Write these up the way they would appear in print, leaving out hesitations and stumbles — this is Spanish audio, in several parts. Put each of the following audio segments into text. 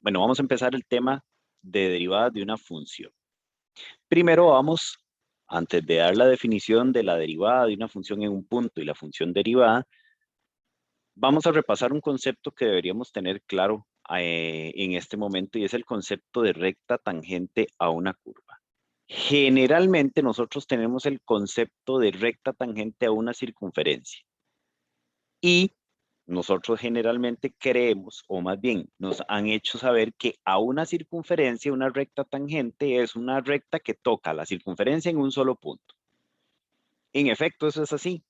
Bueno, vamos a empezar el tema de derivadas de una función. Primero vamos, antes de dar la definición de la derivada de una función en un punto y la función derivada, vamos a repasar un concepto que deberíamos tener claro en este momento y es el concepto de recta tangente a una curva. Generalmente nosotros tenemos el concepto de recta tangente a una circunferencia y nosotros generalmente creemos, o más bien nos han hecho saber que a una circunferencia, una recta tangente es una recta que toca la circunferencia en un solo punto. En efecto, eso es así.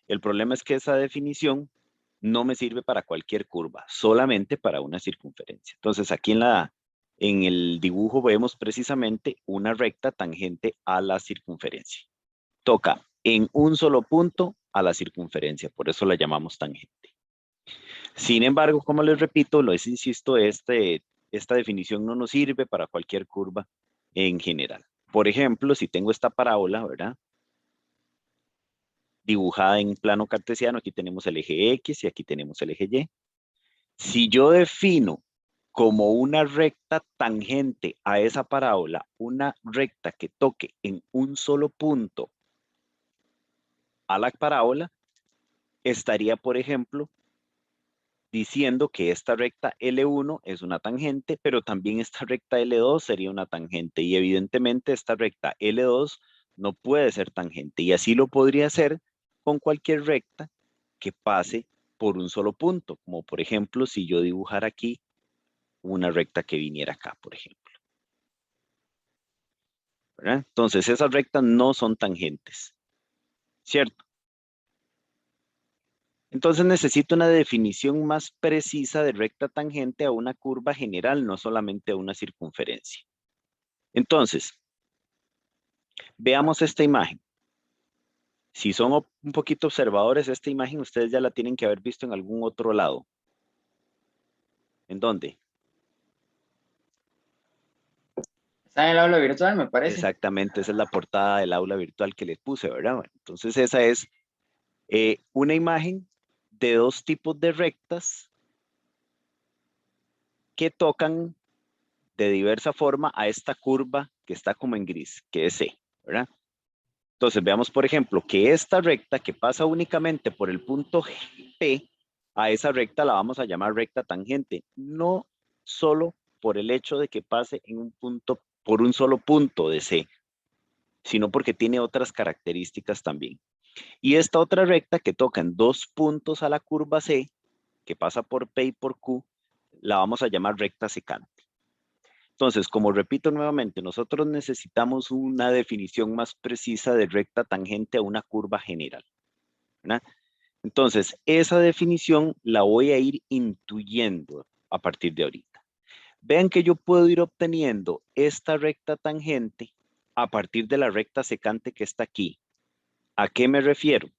El problema es que esa definición no me sirve para cualquier curva, solamente para una circunferencia. Entonces, aquí en el dibujo vemos precisamente una recta tangente a la circunferencia. Toca en un solo punto a la circunferencia, por eso la llamamos tangente. Sin embargo, como les repito, les insisto, esta definición no nos sirve para cualquier curva en general. Por ejemplo, si tengo esta parábola, ¿verdad? Dibujada en plano cartesiano, aquí tenemos el eje X y aquí tenemos el eje Y. Si yo defino como una recta tangente a esa parábola, una recta que toque en un solo punto a la parábola, estaría, por ejemplo, diciendo que esta recta L1 es una tangente, pero también esta recta L2 sería una tangente y evidentemente esta recta L2 no puede ser tangente y así lo podría hacer con cualquier recta que pase por un solo punto, como por ejemplo si yo dibujara aquí una recta que viniera acá, por ejemplo. ¿Verdad? Entonces esas rectas no son tangentes, ¿cierto? Entonces necesito una definición más precisa de recta tangente a una curva general, no solamente a una circunferencia. Entonces, veamos esta imagen. Si son un poquito observadores, esta imagen ustedes ya la tienen que haber visto en algún otro lado. ¿En dónde? Está en el aula virtual, me parece. Exactamente, esa es la portada del aula virtual que les puse, ¿verdad? Bueno, entonces esa es una imagen de dos tipos de rectas que tocan de diversa forma a esta curva que está como en gris, que es C, ¿verdad? Entonces veamos, por ejemplo, que esta recta que pasa únicamente por el punto P, a esa recta la vamos a llamar recta tangente, no solo por el hecho de que pase en un punto, por un solo punto de C, sino porque tiene otras características también. Y esta otra recta que toca en dos puntos a la curva C, que pasa por P y por Q, la vamos a llamar recta secante. Entonces, como repito nuevamente, nosotros necesitamos una definición más precisa de recta tangente a una curva general, ¿verdad? Entonces, esa definición la voy a ir intuyendo a partir de ahorita. Vean que yo puedo ir obteniendo esta recta tangente a partir de la recta secante que está aquí. ¿A qué me refiero?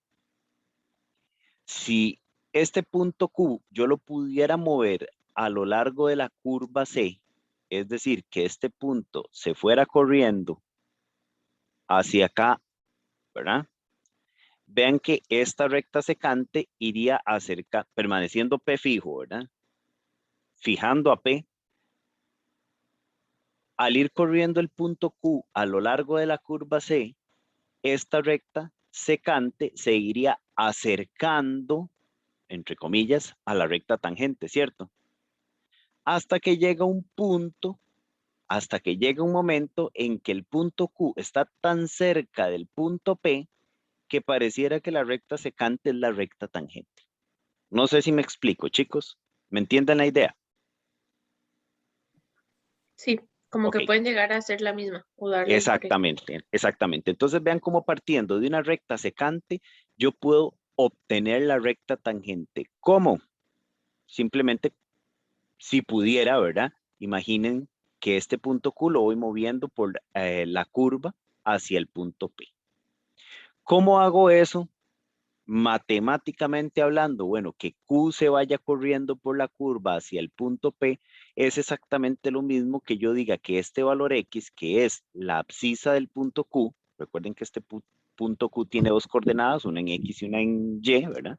Si este punto Q yo lo pudiera mover a lo largo de la curva C, es decir, que este punto se fuera corriendo hacia acá, ¿verdad? Vean que esta recta secante iría permaneciendo P fijo, ¿verdad? Fijando a P. Al ir corriendo el punto Q a lo largo de la curva C, esta recta secante se iría acercando, entre comillas, a la recta tangente, ¿cierto? Hasta que llega un punto, hasta que llega un momento en que el punto Q está tan cerca del punto P que pareciera que la recta secante es la recta tangente. No sé si me explico, chicos. ¿Me entienden la idea? Sí, como Ok, que pueden llegar a ser la misma o darle diferente. exactamente, exactamente. Entonces vean cómo partiendo de una recta secante, yo puedo obtener la recta tangente. ¿Cómo? Simplemente, si pudiera, ¿verdad? Imaginen que este punto Q lo voy moviendo por la curva hacia el punto P. ¿Cómo hago eso? Matemáticamente hablando, bueno, que Q se vaya corriendo por la curva hacia el punto P es exactamente lo mismo que yo diga que este valor X, que es la abscisa del punto Q, recuerden que este punto Q tiene dos coordenadas, una en X y una en Y, ¿verdad?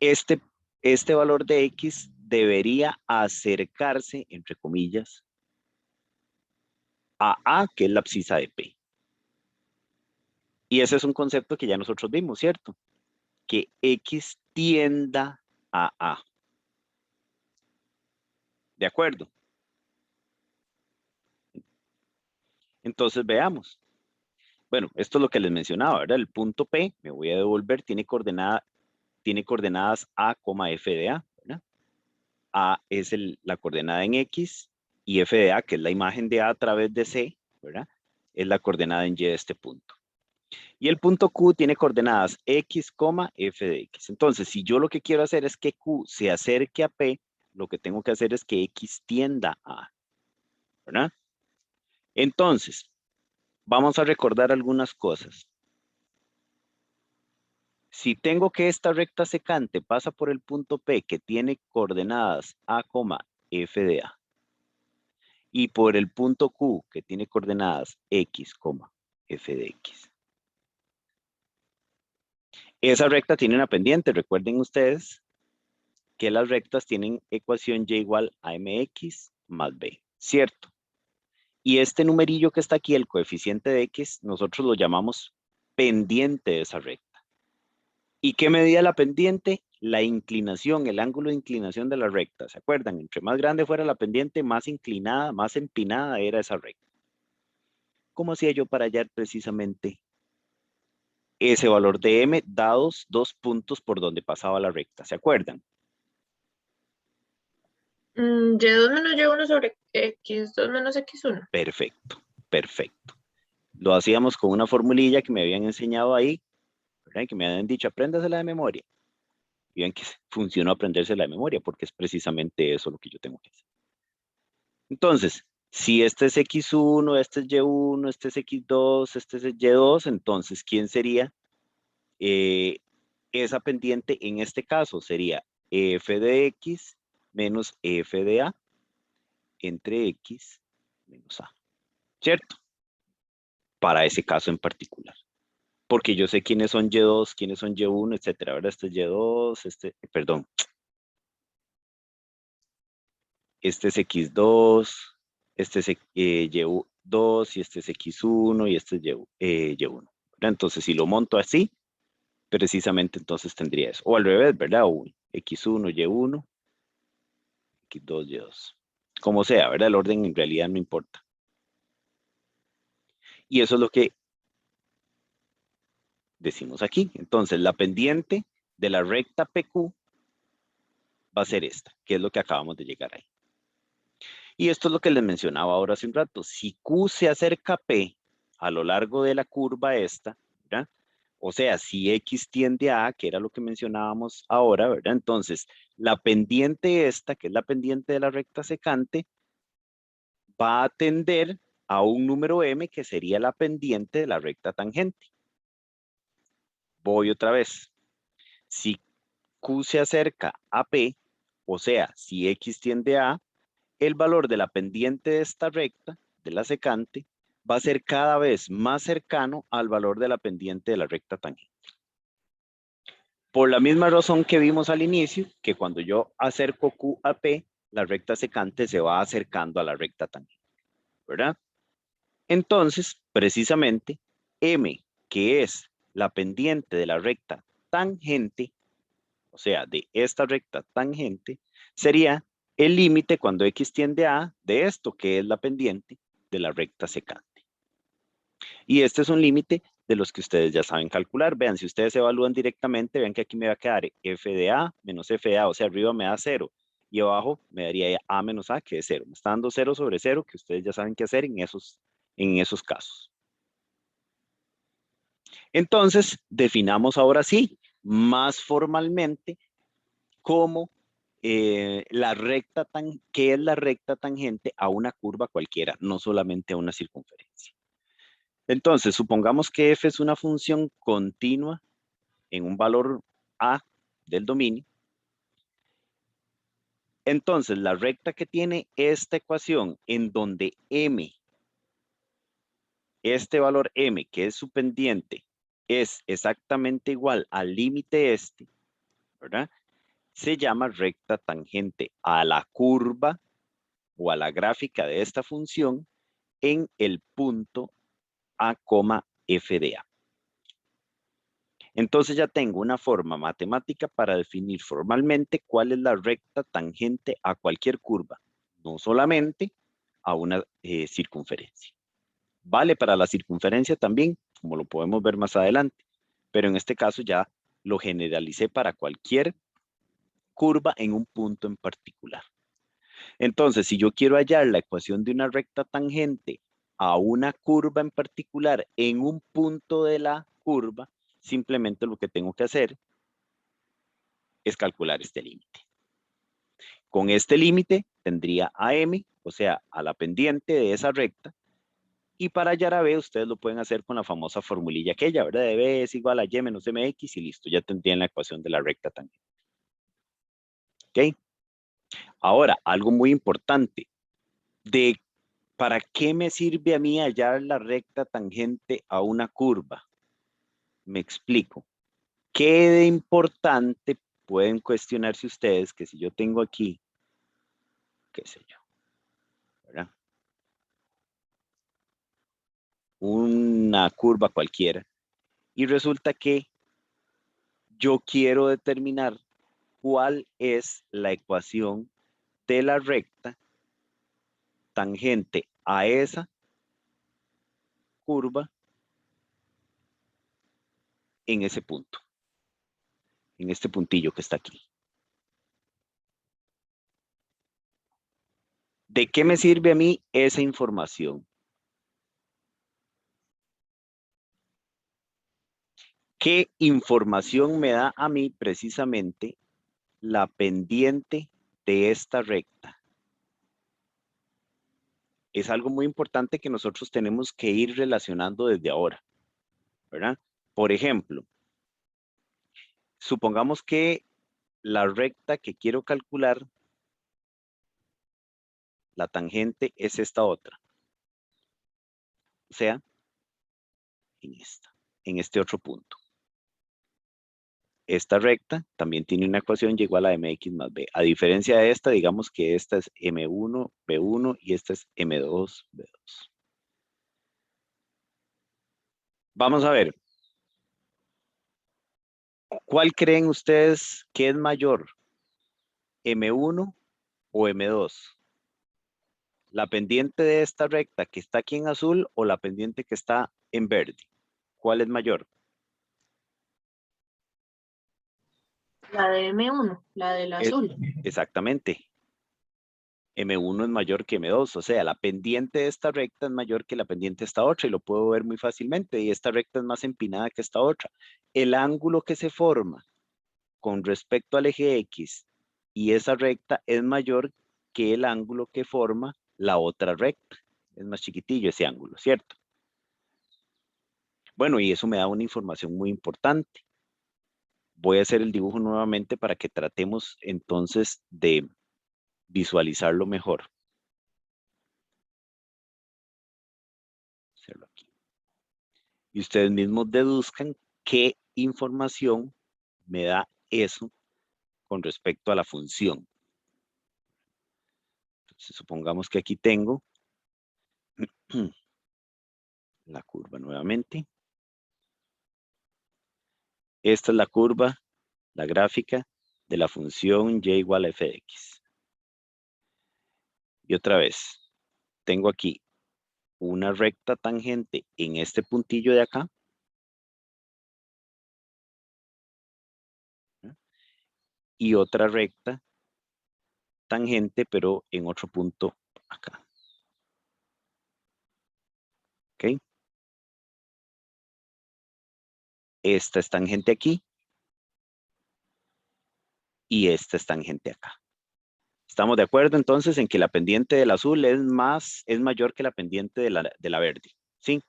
Este valor de X debería acercarse, entre comillas, a A, que es la abscisa de P. Y ese es un concepto que ya nosotros vimos, ¿cierto? Que X tienda a A. ¿De acuerdo? Entonces veamos. Bueno, esto es lo que les mencionaba, ¿verdad? El punto P, me voy a devolver, tiene coordenadas A, F de A, ¿verdad? A es la coordenada en X y F de A, que es la imagen de A través de C, ¿verdad? Es la coordenada en Y de este punto. Y el punto Q tiene coordenadas X, F de X. Entonces, si yo lo que quiero hacer es que Q se acerque a P, lo que tengo que hacer es que X tienda a A, ¿verdad? Entonces, vamos a recordar algunas cosas. Si tengo que esta recta secante pasa por el punto P que tiene coordenadas A, F de A, y por el punto Q que tiene coordenadas X, F de X. Esa recta tiene una pendiente, recuerden ustedes que las rectas tienen ecuación y igual a mx más b, ¿cierto? Y este numerillo que está aquí, el coeficiente de x, nosotros lo llamamos pendiente de esa recta. ¿Y qué medía la pendiente? La inclinación, el ángulo de inclinación de la recta. ¿Se acuerdan? Entre más grande fuera la pendiente, más inclinada, más empinada era esa recta. ¿Cómo hacía yo para hallar precisamente ese valor de m dados 2 puntos por donde pasaba la recta? ¿Se acuerdan? Y2 menos Y1 sobre X2 menos X1. Perfecto, perfecto. Lo hacíamos con una formulilla que me habían enseñado ahí, ¿verdad? Que me habían dicho, apréndasela de memoria. Y ven que funcionó aprendérsela de memoria, porque es precisamente eso lo que yo tengo que hacer. Entonces, si este es X1, este es Y1, este es X2, este es Y2, entonces, ¿quién sería esa pendiente? En este caso sería f de X menos f de A entre X menos A, ¿cierto? Para ese caso en particular. Porque yo sé quiénes son Y2, quiénes son Y1, etcétera. Ahora este es Y2, perdón. Este es X2, este es Y2 y este es X1 y este es Y1. Entonces, si lo monto así, precisamente entonces tendría eso. O al revés, ¿verdad? O X1, Y1, X2, Y2. Como sea, ¿verdad? El orden en realidad no importa. Y eso es lo que decimos aquí. Entonces, la pendiente de la recta PQ va a ser esta, que es lo que acabamos de llegar ahí. Y esto es lo que les mencionaba ahora hace un rato. Si Q se acerca a P a lo largo de la curva esta, ¿verdad? O sea, si X tiende a A, que era lo que mencionábamos ahora, ¿verdad? Entonces, la pendiente esta, que es la pendiente de la recta secante, va a tender a un número M, que sería la pendiente de la recta tangente. Voy otra vez. Si Q se acerca a P, o sea, si X tiende a A, el valor de la pendiente de esta recta, de la secante, va a ser cada vez más cercano al valor de la pendiente de la recta tangente. Por la misma razón que vimos al inicio, que cuando yo acerco Q a P, la recta secante se va acercando a la recta tangente, ¿verdad? Entonces, precisamente, M, que es la pendiente de la recta tangente, o sea, de esta recta tangente, sería el límite cuando X tiende a A de esto, que es la pendiente de la recta secante. Y este es un límite de los que ustedes ya saben calcular. Vean, si ustedes evalúan directamente, vean que aquí me va a quedar f de A menos f de A, o sea, arriba me da 0 y abajo me daría A menos A, que es 0. Me está dando 0 sobre 0, que ustedes ya saben qué hacer en esos casos. Entonces, definamos ahora sí, más formalmente, cómo ¿qué es la recta tangente a una curva cualquiera, no solamente a una circunferencia? Entonces, supongamos que f es una función continua en un valor a del dominio. Entonces, la recta que tiene esta ecuación en donde m, este valor m, que es su pendiente, es exactamente igual al límite este, ¿verdad? se llama recta tangente a la curva o a la gráfica de esta función en el punto A, f de A. Entonces ya tengo una forma matemática para definir formalmente cuál es la recta tangente a cualquier curva, no solamente a una circunferencia. Vale para la circunferencia también, como lo podemos ver más adelante, pero en este caso ya lo generalicé para cualquier curva en un punto en particular. Entonces, si yo quiero hallar la ecuación de una recta tangente a una curva en particular en un punto de la curva, simplemente lo que tengo que hacer es calcular este límite. Con este límite tendría a m, o sea, a la pendiente de esa recta, y para hallar a b ustedes lo pueden hacer con la famosa formulilla aquella, ¿verdad? De b es igual a y menos mx y listo, ya tendrían la ecuación de la recta tangente. ¿Ok? Ahora, algo muy importante, ¿para qué me sirve a mí hallar la recta tangente a una curva? Me explico. ¿Qué de importante pueden cuestionarse ustedes que si yo tengo aquí, qué sé yo, ¿verdad? Una curva cualquiera y resulta que yo quiero determinar cuál es la ecuación de la recta tangente a esa curva en ese punto, en este puntillo que está aquí. ¿De qué me sirve a mí esa información? ¿Qué información me da a mí precisamente la pendiente de esta recta? Es algo muy importante que nosotros tenemos que ir relacionando desde ahora, ¿verdad? Por ejemplo, supongamos que la recta que quiero calcular, la tangente es esta otra. O sea, en este otro punto. Esta recta también tiene una ecuación y igual a mx más b. A diferencia de esta, digamos que esta es m1, b1 y esta es m2, b2. Vamos a ver. ¿Cuál creen ustedes que es mayor? ¿M1 o M2? ¿La pendiente de esta recta que está aquí en azul o la pendiente que está en verde? ¿Cuál es mayor? La de M1, la del azul. Exactamente. M1 es mayor que M2, o sea, la pendiente de esta recta es mayor que la pendiente de esta otra y lo puedo ver muy fácilmente y esta recta es más empinada que esta otra. El ángulo que se forma con respecto al eje X y esa recta es mayor que el ángulo que forma la otra recta. Es más chiquitillo ese ángulo, ¿cierto? Bueno, y eso me da una información muy importante. Voy a hacer el dibujo nuevamente para que tratemos entonces de visualizarlo mejor. Hacerlo aquí. Y ustedes mismos deduzcan qué información me da eso con respecto a la función. Entonces, supongamos que aquí tengo la curva nuevamente. Esta es la curva, la gráfica de la función y igual a f de x. Y otra vez, tengo aquí una recta tangente en este puntillo de acá. Y otra recta tangente, pero en otro punto acá. ¿Ok? Esta es tangente aquí. Y esta es tangente acá. ¿Estamos de acuerdo entonces en que la pendiente del azul es mayor que la pendiente de la verde? ¿Sí?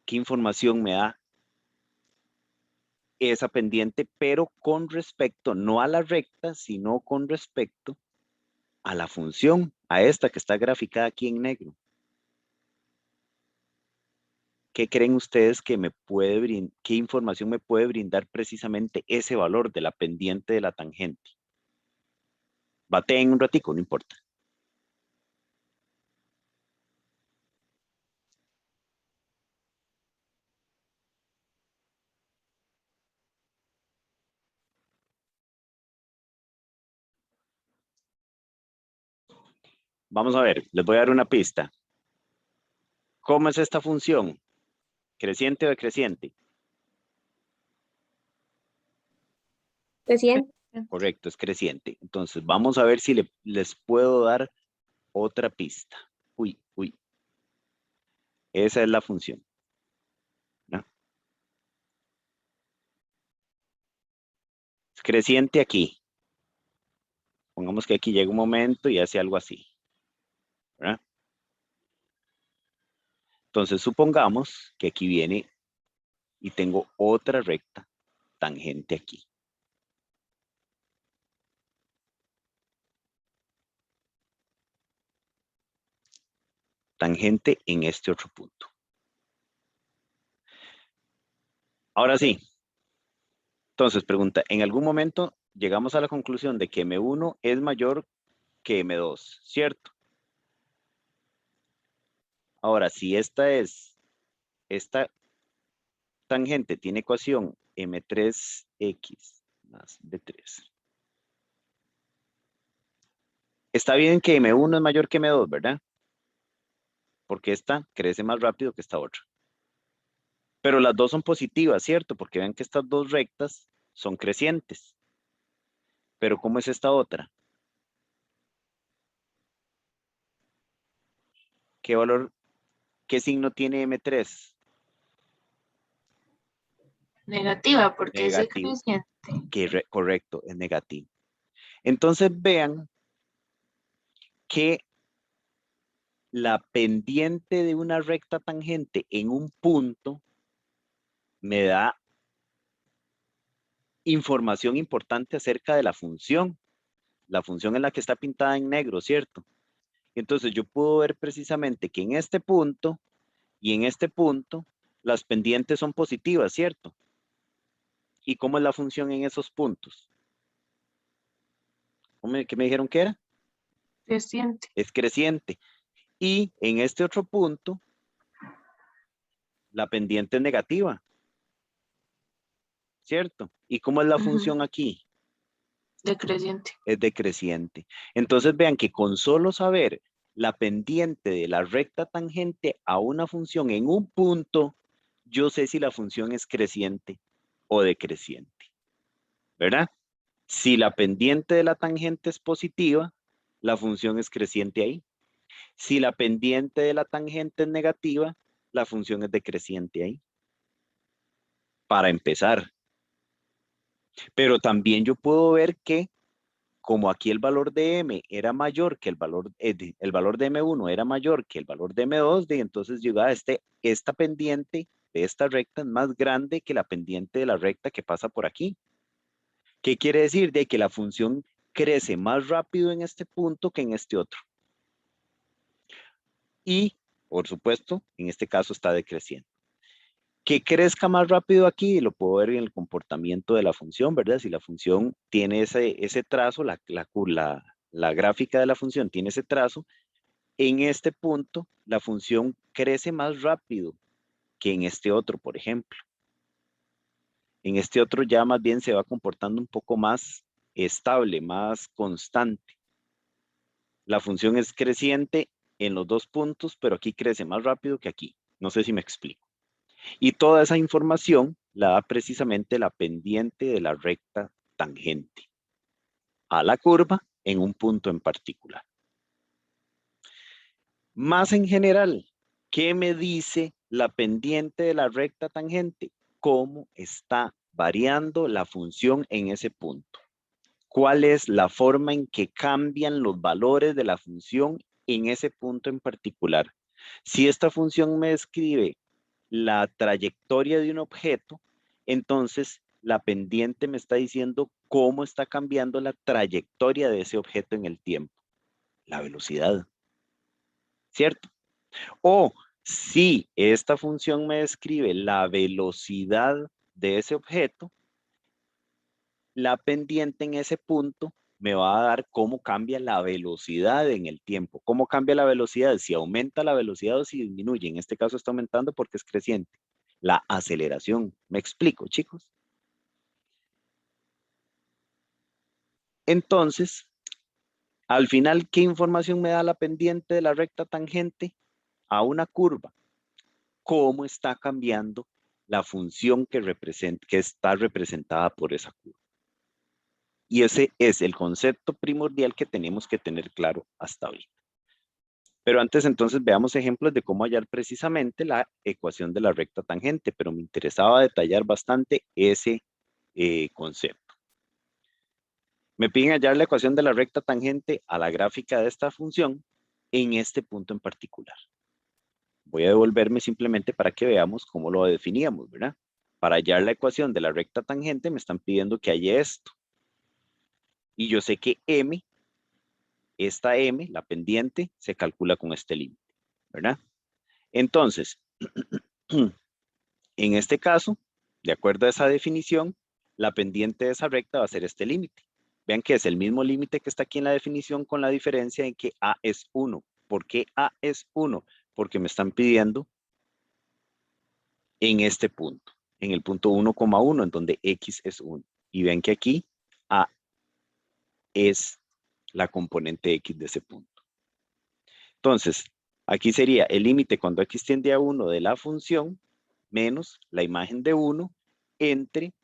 ¿Qué información me da esa pendiente, pero con respecto, no a la recta, sino con respecto a la función, a esta que está graficada aquí en negro? ¿qué creen ustedes que me puede qué información me puede brindar precisamente ese valor de la pendiente de la tangente? Bateen un ratico, no importa. Vamos a ver, les voy a dar una pista. ¿Cómo es esta función? ¿Creciente o decreciente? Creciente. Correcto, es creciente. Entonces, vamos a ver si les puedo dar otra pista. Uy. Esa es la función, ¿no? Es creciente aquí. Pongamos que aquí llega un momento y hace algo así, ¿verdad? Entonces, supongamos que aquí viene y tengo otra recta tangente aquí. Tangente en este otro punto. Ahora sí. Entonces, pregunta, ¿en algún momento llegamos a la conclusión de que M1 es mayor que M2, cierto? Ahora, si esta tangente tiene ecuación M3X más B3. Está bien que M1 es mayor que M2, ¿verdad? Porque esta crece más rápido que esta otra. Pero las dos son positivas, ¿cierto? Porque vean que estas dos rectas son crecientes. Pero ¿cómo es esta otra? ¿Qué valor, qué signo tiene M3? Negativa, porque es Negativo. decreciente. Correcto, es negativo. Entonces vean que la pendiente de una recta tangente en un punto me da información importante acerca de la función. La función es la que está pintada en negro, ¿cierto? Entonces yo puedo ver precisamente que en este punto y en este punto las pendientes son positivas, ¿cierto? ¿Y cómo es la función en esos puntos? ¿Qué me dijeron que era? Creciente. Es creciente. Y en este otro punto, la pendiente es negativa, ¿cierto? ¿Y cómo es la función aquí? Decreciente. Es decreciente. Entonces vean que con solo saber la pendiente de la recta tangente a una función en un punto, yo sé si la función es creciente o decreciente, ¿verdad? Si la pendiente de la tangente es positiva, la función es creciente ahí. Si la pendiente de la tangente es negativa, la función es decreciente ahí. Para empezar. Pero también yo puedo ver que como aquí el valor de M era mayor que el valor de M1 era mayor que el valor de M2, entonces llegaba esta pendiente de esta recta es más grande que la pendiente de la recta que pasa por aquí. ¿Qué quiere decir? De que la función crece más rápido en este punto que en este otro. Y, por supuesto, en este caso está decreciendo. Que crezca más rápido aquí, lo puedo ver en el comportamiento de la función, ¿verdad? Si la función tiene ese trazo, la gráfica de la función tiene ese trazo, en este punto la función crece más rápido que en este otro, por ejemplo. En este otro ya más bien se va comportando un poco más estable, más constante. La función es creciente en los dos puntos, pero aquí crece más rápido que aquí. No sé si me explico. Y toda esa información la da precisamente la pendiente de la recta tangente a la curva en un punto en particular. Más en general, ¿qué me dice la pendiente de la recta tangente? ¿Cómo está variando la función en ese punto? ¿Cuál es la forma en que cambian los valores de la función en ese punto en particular? Si esta función me describe la trayectoria de un objeto, entonces la pendiente me está diciendo cómo está cambiando la trayectoria de ese objeto en el tiempo, la velocidad, ¿cierto? O Si esta función me describe la velocidad de ese objeto, la pendiente en ese punto me va a dar cómo cambia la velocidad en el tiempo. ¿Cómo cambia la velocidad? Si aumenta la velocidad o si disminuye. En este caso está aumentando porque es creciente. La aceleración. ¿Me explico, chicos? Entonces, al final, ¿qué información me da la pendiente de la recta tangente a una curva? ¿Cómo está cambiando la función que está representada por esa curva? Y ese es el concepto primordial que tenemos que tener claro hasta ahorita. Pero antes entonces veamos ejemplos de cómo hallar precisamente la ecuación de la recta tangente, pero me interesaba detallar bastante ese concepto. Me piden hallar la ecuación de la recta tangente a la gráfica de esta función en este punto en particular. Voy a devolverme simplemente para que veamos cómo lo definíamos, ¿verdad? Para hallar la ecuación de la recta tangente me están pidiendo que halle esto. Y yo sé que m, esta m, la pendiente, se calcula con este límite, ¿verdad? Entonces, en este caso, de acuerdo a esa definición, la pendiente de esa recta va a ser este límite. Vean que es el mismo límite que está aquí en la definición con la diferencia en que a es 1. ¿Por qué a es 1? Porque me están pidiendo en este punto, en el punto 1,1, en donde x es 1. Y ven que aquí a es la componente x de ese punto. Entonces, aquí sería el límite cuando x tiende a 1 de la función menos la imagen de 1 entre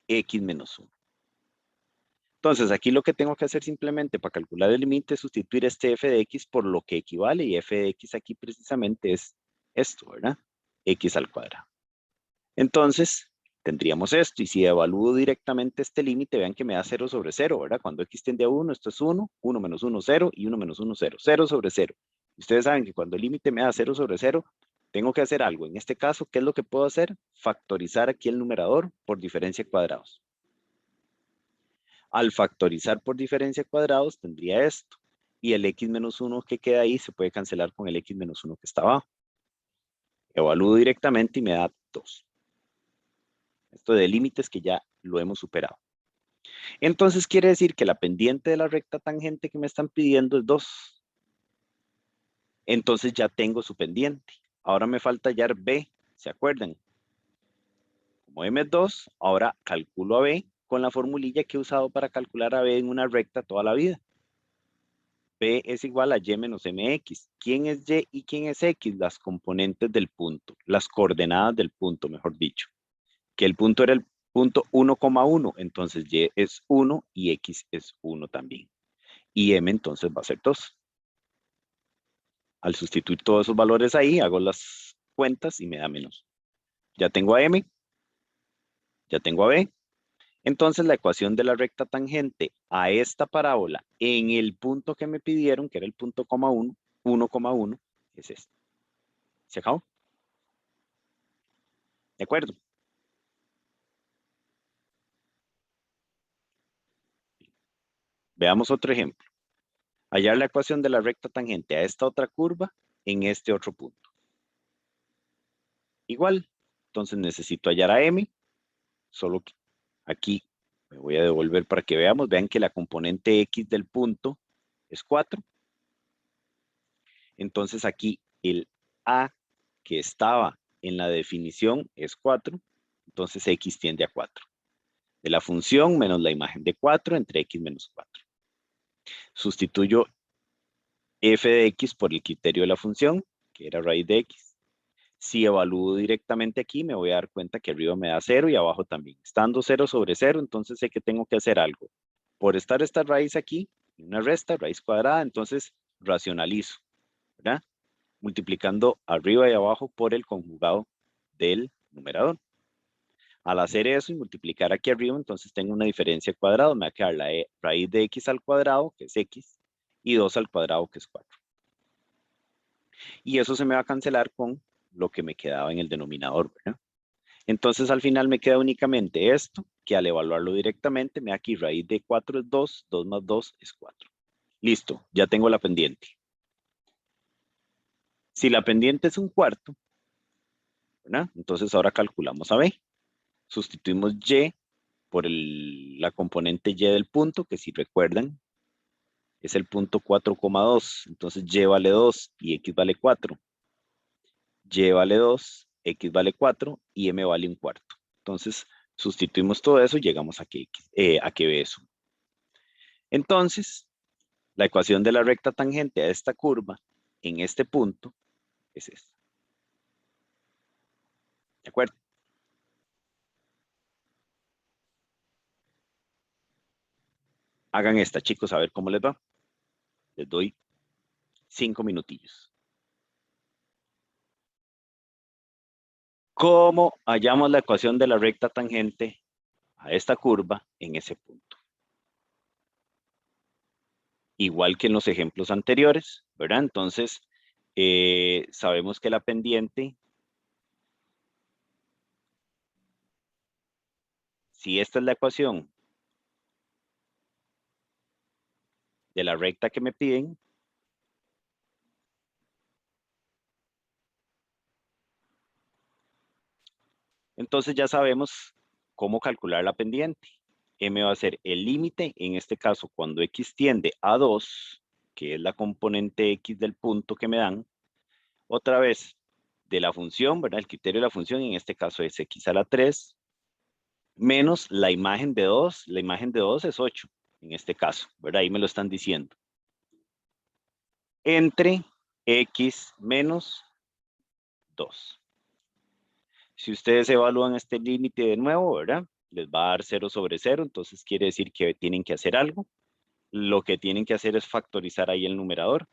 x menos 1. Entonces, aquí lo que tengo que hacer simplemente para calcular el límite es sustituir este f de x por lo que equivale, y f de x aquí precisamente es esto, ¿verdad? X al cuadrado. Entonces, tendríamos esto, y si evalúo directamente este límite, vean que me da 0 sobre 0, ¿verdad? Cuando x tiende a 1, esto es 1, 1 menos 1, 0, y 1 menos 1, 0, 0 sobre 0. Ustedes saben que cuando el límite me da 0 sobre 0, tengo que hacer algo. En este caso, ¿qué es lo que puedo hacer? Factorizar aquí el numerador por diferencia de cuadrados. Al factorizar por diferencia de cuadrados, tendría esto. Y el x menos 1 que queda ahí se puede cancelar con el x menos 1 que está abajo. Evalúo directamente y me da 2. Esto de límites que ya lo hemos superado. Entonces quiere decir que la pendiente de la recta tangente que me están pidiendo es 2. Entonces ya tengo su pendiente. Ahora me falta hallar b, ¿se acuerdan? Como m es 2, ahora calculo a b con la formulilla que he usado para calcular a b en una recta toda la vida. B es igual a y menos mx. ¿Quién es y y quién es x? Las componentes del punto, las coordenadas del punto, mejor dicho. Que el punto era el punto 1,1, entonces y es 1 y x es 1 también. Y m entonces va a ser 2. Al sustituir todos esos valores ahí, hago las cuentas y me da menos. Ya tengo a m, ya tengo a b. Entonces la ecuación de la recta tangente a esta parábola en el punto que me pidieron, que era el punto 1,1, es este. ¿Se acabó? ¿De acuerdo? Veamos otro ejemplo. Hallar la ecuación de la recta tangente a esta otra curva en este otro punto. Igual, entonces necesito hallar a m, solo que aquí me voy a devolver para que veamos. Vean que la componente x del punto es 4. Entonces aquí el a que estaba en la definición es 4. Entonces x tiende a 4. De la función menos la imagen de 4 entre x menos 4. Sustituyo f de x por el criterio de la función, que era raíz de x. Si evalúo directamente aquí, me voy a dar cuenta que arriba me da 0 y abajo también. Estando 0 sobre 0, entonces sé que tengo que hacer algo. Por estar esta raíz aquí, una resta, raíz cuadrada, entonces racionalizo, ¿verdad? Multiplicando arriba y abajo por el conjugado del numerador. Al hacer eso y multiplicar aquí arriba, entonces tengo una diferencia de cuadrado. Me va a quedar la raíz de x al cuadrado, que es x, y 2 al cuadrado, que es 4. Y eso se me va a cancelar con lo que me quedaba en el denominador, ¿verdad? Entonces al final me queda únicamente esto, que al evaluarlo directamente me da aquí raíz de 4 es 2, 2 más 2 es 4. Listo, ya tengo la pendiente. Si la pendiente es 1/4, ¿verdad? Entonces ahora calculamos a B. Sustituimos Y por la componente Y del punto, que si recuerdan, es el punto 4,2. Entonces Y vale 2 y X vale 4. Y vale 2, X vale 4 y M vale 1/4. Entonces sustituimos todo eso y llegamos a que B es 1. Entonces, la ecuación de la recta tangente a esta curva en este punto es esta. ¿De acuerdo? Hagan esta, chicos, a ver cómo les va. Les doy 5 minutillos. ¿Cómo hallamos la ecuación de la recta tangente a esta curva en ese punto? Igual que en los ejemplos anteriores, ¿verdad? Entonces, sabemos que la pendiente, si esta es la ecuación de la recta que me piden, entonces ya sabemos cómo calcular la pendiente. M va a ser el límite, en este caso cuando X tiende a 2, que es la componente X del punto que me dan, otra vez de la función, ¿verdad? El criterio de la función en este caso es X a la 3, menos la imagen de 2, la imagen de 2 es 8, en este caso, ¿verdad? Ahí me lo están diciendo. Entre X menos 2. Si ustedes evalúan este límite de nuevo, ¿verdad? Les va a dar 0/0, entonces quiere decir que tienen que hacer algo. Lo que tienen que hacer es factorizar ahí el numerador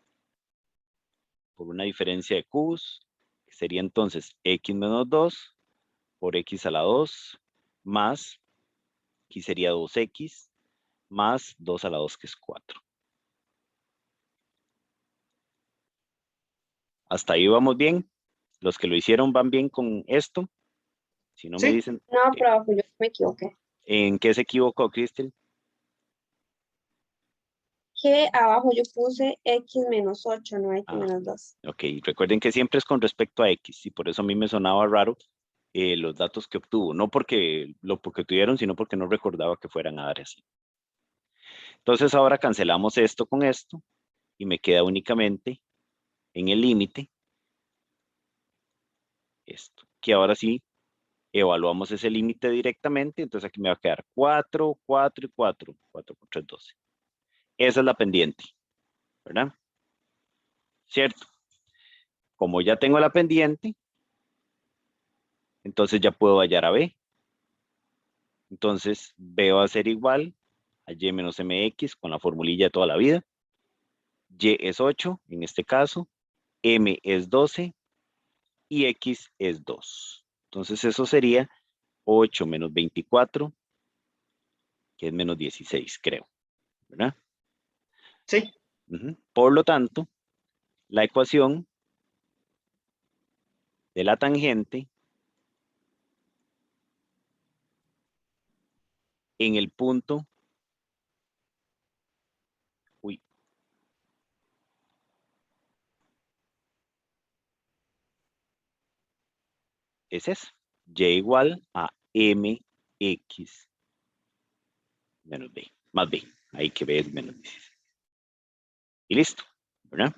por una diferencia de cubos, que sería entonces X menos 2 por X a la 2 más, aquí sería 2X, más 2 a la 2, que es 4. ¿Hasta ahí vamos bien? ¿Los que lo hicieron van bien con esto? Si no me Sí. dicen... No, profe, yo me equivoqué. ¿En qué se equivocó, Cristel? Que abajo yo puse X menos 8, no X menos 2. Ok, recuerden que siempre es con respecto a X y por eso a mí me sonaba raro los datos que obtuvo. No porque lo que tuvieron, sino porque no recordaba que fueran a dar así. Entonces ahora cancelamos esto con esto y me queda únicamente en el límite esto, que ahora sí evaluamos ese límite directamente, entonces aquí me va a quedar 4, 4 y 4, 4 por 3, 12. Esa es la pendiente, ¿verdad? ¿Cierto? Como ya tengo la pendiente, entonces ya puedo hallar a B. Entonces B va a ser igual a Y menos MX con la formulilla de toda la vida. Y es 8 en este caso, M es 12 y X es 2. Entonces eso sería 8 menos 24, que es menos 16, creo, ¿verdad? Sí. Por lo tanto, la ecuación de la tangente en el punto, es eso, Y igual a MX menos B, más B, ahí que B es menos 16. Y listo, ¿verdad?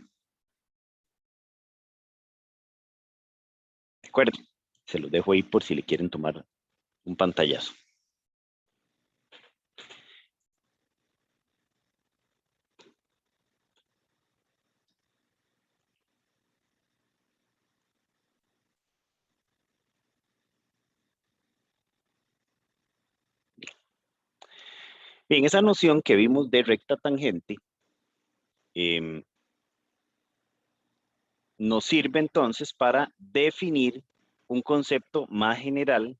De acuerdo, se los dejo ahí por si le quieren tomar un pantallazo. Bien, esa noción que vimos de recta tangente nos sirve entonces para definir un concepto más general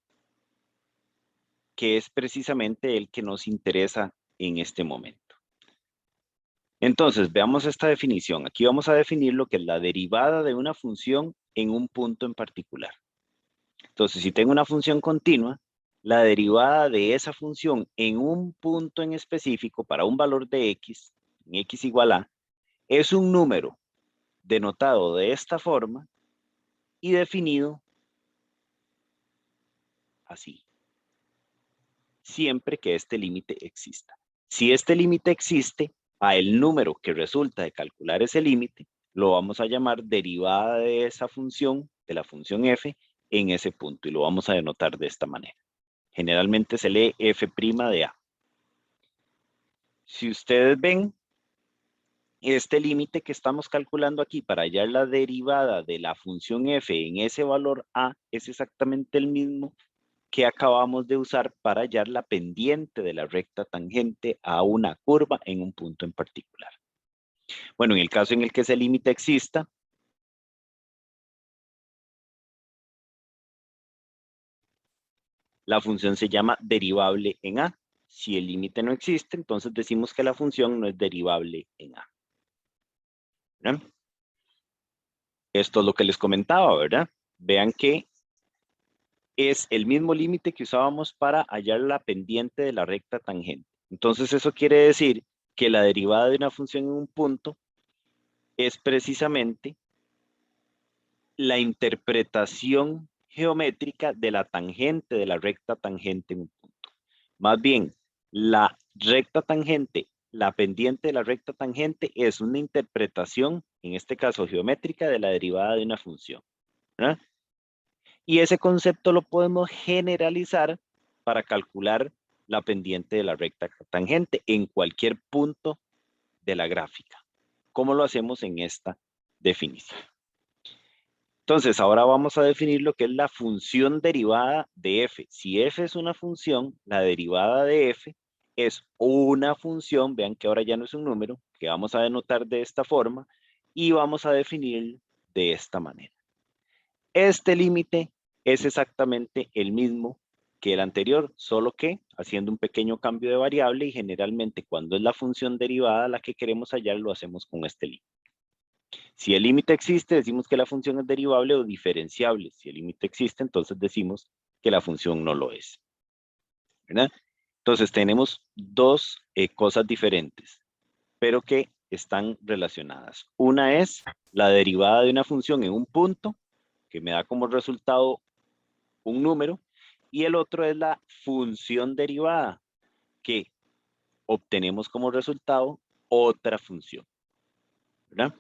que es precisamente el que nos interesa en este momento. Entonces, veamos esta definición. Aquí vamos a definir lo que es la derivada de una función en un punto en particular. Entonces, si tengo una función continua, la derivada de esa función en un punto en específico para un valor de X, en X igual a, es un número denotado de esta forma y definido así, siempre que este límite exista. Si este límite existe, a el número que resulta de calcular ese límite, lo vamos a llamar derivada de esa función, de la función f, en ese punto, y lo vamos a denotar de esta manera. Generalmente se lee f' de a. Si ustedes ven, este límite que estamos calculando aquí para hallar la derivada de la función f en ese valor a es exactamente el mismo que acabamos de usar para hallar la pendiente de la recta tangente a una curva en un punto en particular. Bueno, en el caso en el que ese límite exista, la función se llama derivable en a. Si el límite no existe, entonces decimos que la función no es derivable en a. ¿Verdad? Esto es lo que les comentaba, ¿verdad? Vean que es el mismo límite que usábamos para hallar la pendiente de la recta tangente. Entonces eso quiere decir que la derivada de una función en un punto es precisamente la interpretación geométrica de la tangente de la recta tangente en un punto. Más bien, la recta tangente, la pendiente de la recta tangente es una interpretación, en este caso geométrica, de la derivada de una función, ¿verdad? Y ese concepto lo podemos generalizar para calcular la pendiente de la recta tangente en cualquier punto de la gráfica, como lo hacemos en esta definición. Entonces, ahora vamos a definir lo que es la función derivada de f. Si f es una función, la derivada de f es una función, vean que ahora ya no es un número, que vamos a denotar de esta forma y vamos a definir de esta manera. Este límite es exactamente el mismo que el anterior, solo que haciendo un pequeño cambio de variable y generalmente cuando es la función derivada la que queremos hallar lo hacemos con este límite. Si el límite existe, decimos que la función es derivable o diferenciable. Si el límite existe, entonces decimos que la función no lo es, ¿verdad? Entonces tenemos dos cosas diferentes, pero que están relacionadas. Una es la derivada de una función en un punto, que me da como resultado un número, y el otro es la función derivada, que obtenemos como resultado otra función, ¿verdad?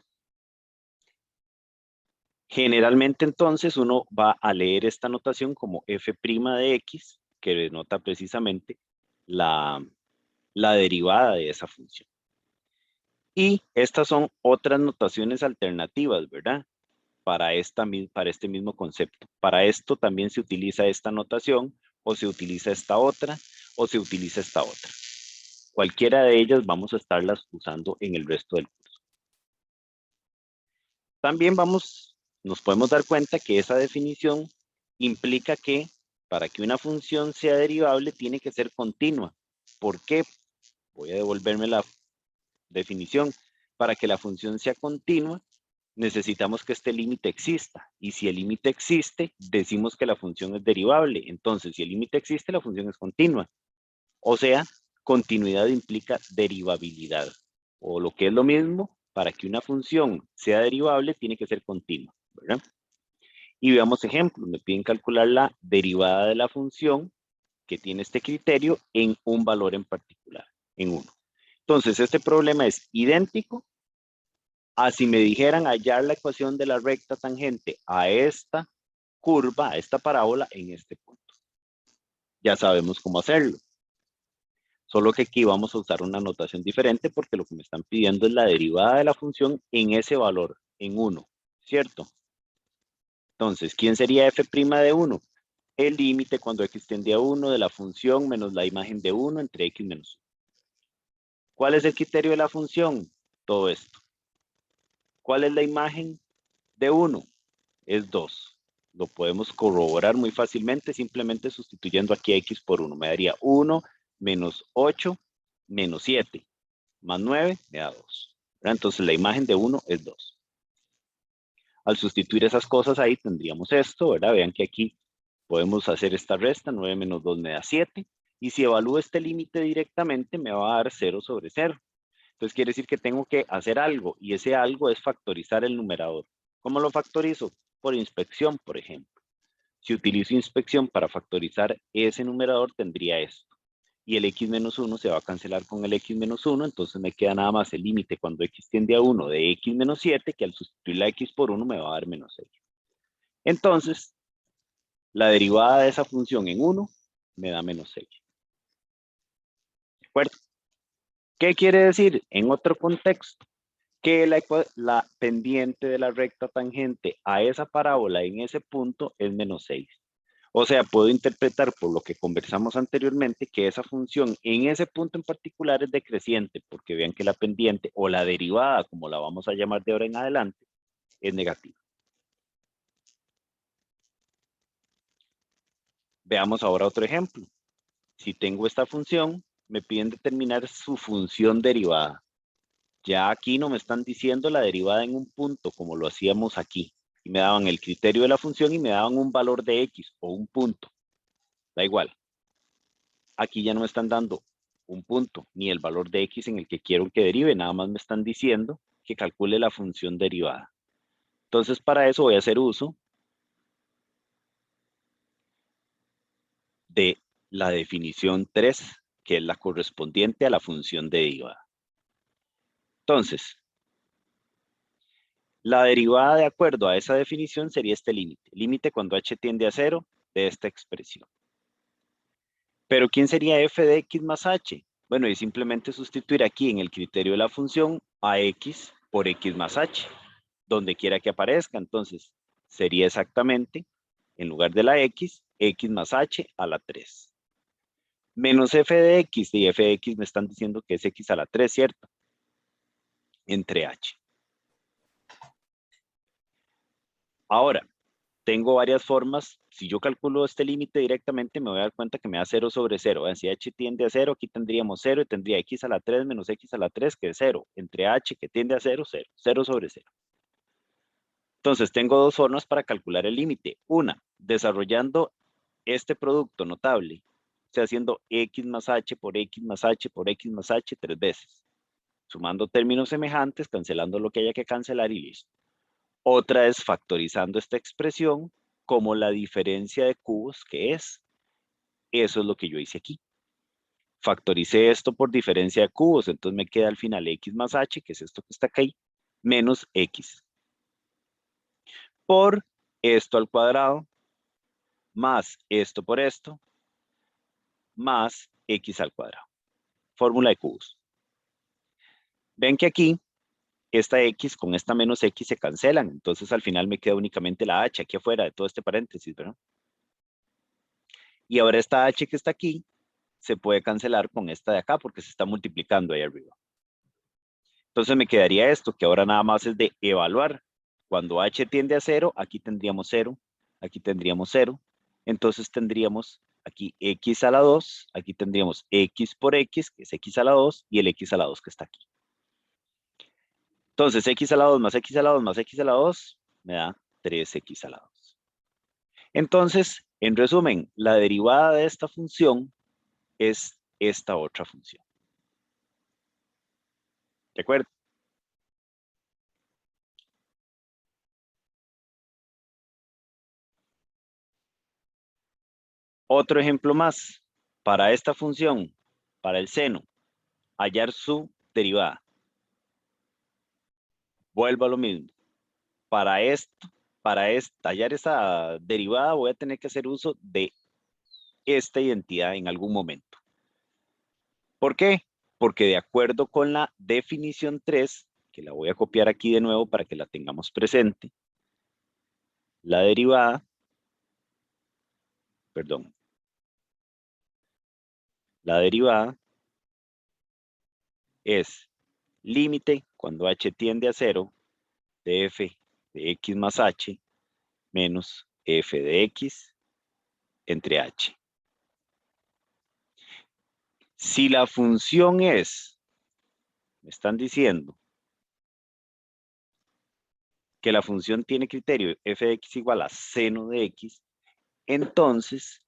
Generalmente entonces uno va a leer esta notación como f' de x, que denota precisamente la derivada de esa función. Y estas son otras notaciones alternativas, ¿verdad? Para este mismo concepto. Para esto también se utiliza esta notación, o se utiliza esta otra, o se utiliza esta otra. Cualquiera de ellas vamos a estarlas usando en el resto del curso. También nos podemos dar cuenta que esa definición implica que para que una función sea derivable tiene que ser continua. ¿Por qué? Voy a devolverme la definición. Para que la función sea continua, necesitamos que este límite exista. Y si el límite existe, decimos que la función es derivable. Entonces, si el límite existe, la función es continua. O sea, continuidad implica derivabilidad. O lo que es lo mismo, para que una función sea derivable, tiene que ser continua, ¿verdad? Y veamos ejemplos. Me piden calcular la derivada de la función que tiene este criterio en un valor en particular, en 1. Entonces, este problema es idéntico a si me dijeran hallar la ecuación de la recta tangente a esta curva, a esta parábola en este punto. Ya sabemos cómo hacerlo. Solo que aquí vamos a usar una notación diferente porque lo que me están pidiendo es la derivada de la función en ese valor, en 1, ¿cierto? Entonces, ¿quién sería f' de 1? El límite cuando x tiende a 1 de la función menos la imagen de 1 entre x menos 1. ¿Cuál es el criterio de la función? Todo esto. ¿Cuál es la imagen de 1? Es 2. Lo podemos corroborar muy fácilmente simplemente sustituyendo aquí a x por 1. Me daría 1 menos 8 menos 7 más 9 me da 2. Entonces la imagen de 1 es 2. Al sustituir esas cosas ahí tendríamos esto, ¿verdad? Vean que aquí podemos hacer esta resta, 9 menos 2 me da 7. Y si evalúo este límite directamente me va a dar 0 sobre 0. Entonces quiere decir que tengo que hacer algo y ese algo es factorizar el numerador. ¿Cómo lo factorizo? Por inspección, por ejemplo. Si utilizo inspección para factorizar ese numerador tendría esto. Y el x menos 1 se va a cancelar con el x menos 1, entonces me queda nada más el límite cuando x tiende a 1 de x menos 7, que al sustituir la x por 1 me va a dar menos 6. Entonces, la derivada de esa función en 1 me da menos 6. ¿De acuerdo? ¿Qué quiere decir? En otro contexto, que la pendiente de la recta tangente a esa parábola en ese punto es menos 6. O sea, puedo interpretar por lo que conversamos anteriormente que esa función en ese punto en particular es decreciente, porque vean que la pendiente o la derivada, como la vamos a llamar de ahora en adelante, es negativa. Veamos ahora otro ejemplo. Si tengo esta función, me piden determinar su función derivada. Ya aquí no me están diciendo la derivada en un punto, como lo hacíamos aquí. Y me daban el criterio de la función y me daban un valor de x o un punto. Da igual. Aquí ya no me están dando un punto ni el valor de x en el que quiero que derive. Nada más me están diciendo que calcule la función derivada. Entonces, para eso voy a hacer uso de la definición 3, que es la correspondiente a la función derivada. Entonces, la derivada de acuerdo a esa definición sería este límite. Límite cuando h tiende a 0 de esta expresión. Pero ¿quién sería f de x más h? Bueno, y simplemente sustituir aquí en el criterio de la función a x por x más h, donde quiera que aparezca. Entonces, sería exactamente, en lugar de la x más h a la 3. Menos f de x, y f de x me están diciendo que es x a la 3, ¿cierto? Entre h. Ahora, tengo varias formas. Si yo calculo este límite directamente, me voy a dar cuenta que me da 0 sobre 0. Si h tiende a 0, aquí tendríamos 0 y tendría x a la 3 menos x a la 3, que es 0. Entre h, que tiende a 0, 0. 0 sobre 0. Entonces, tengo dos formas para calcular el límite. Una, desarrollando este producto notable, o sea, haciendo x más h por x más h por x más h 3 veces. Sumando términos semejantes, cancelando lo que haya que cancelar y listo. Otra es factorizando esta expresión como la diferencia de cubos que es. Eso es lo que yo hice aquí. Factoricé esto por diferencia de cubos, entonces me queda al final x más h, que es esto que está aquí, menos x. Por esto al cuadrado, más esto por esto, más x al cuadrado. Fórmula de cubos. Ven que aquí, esta x con esta menos x se cancelan, entonces al final me queda únicamente la h aquí afuera de todo este paréntesis, ¿verdad? Y ahora esta h que está aquí se puede cancelar con esta de acá porque se está multiplicando ahí arriba. Entonces me quedaría esto, que ahora nada más es de evaluar. Cuando h tiende a 0, aquí tendríamos 0, aquí tendríamos 0. Entonces tendríamos aquí x a la 2, aquí tendríamos x por x, que es x a la 2, y el x a la 2 que está aquí. Entonces x a la 2 más x a la 2 más x a la 2 me da 3x a la 2. Entonces, en resumen, la derivada de esta función es esta otra función. ¿De acuerdo? Otro ejemplo más. Para esta función, para el seno, hallar su derivada. Vuelvo a lo mismo. Para hallar esa derivada voy a tener que hacer uso de esta identidad en algún momento. ¿Por qué? Porque de acuerdo con la definición 3, que la voy a copiar aquí de nuevo para que la tengamos presente, la derivada, perdón, la derivada es límite cuando h tiende a 0 de f de x más h menos f de x entre h. Si la función es, me están diciendo que la función tiene criterio f de x igual a seno de x, entonces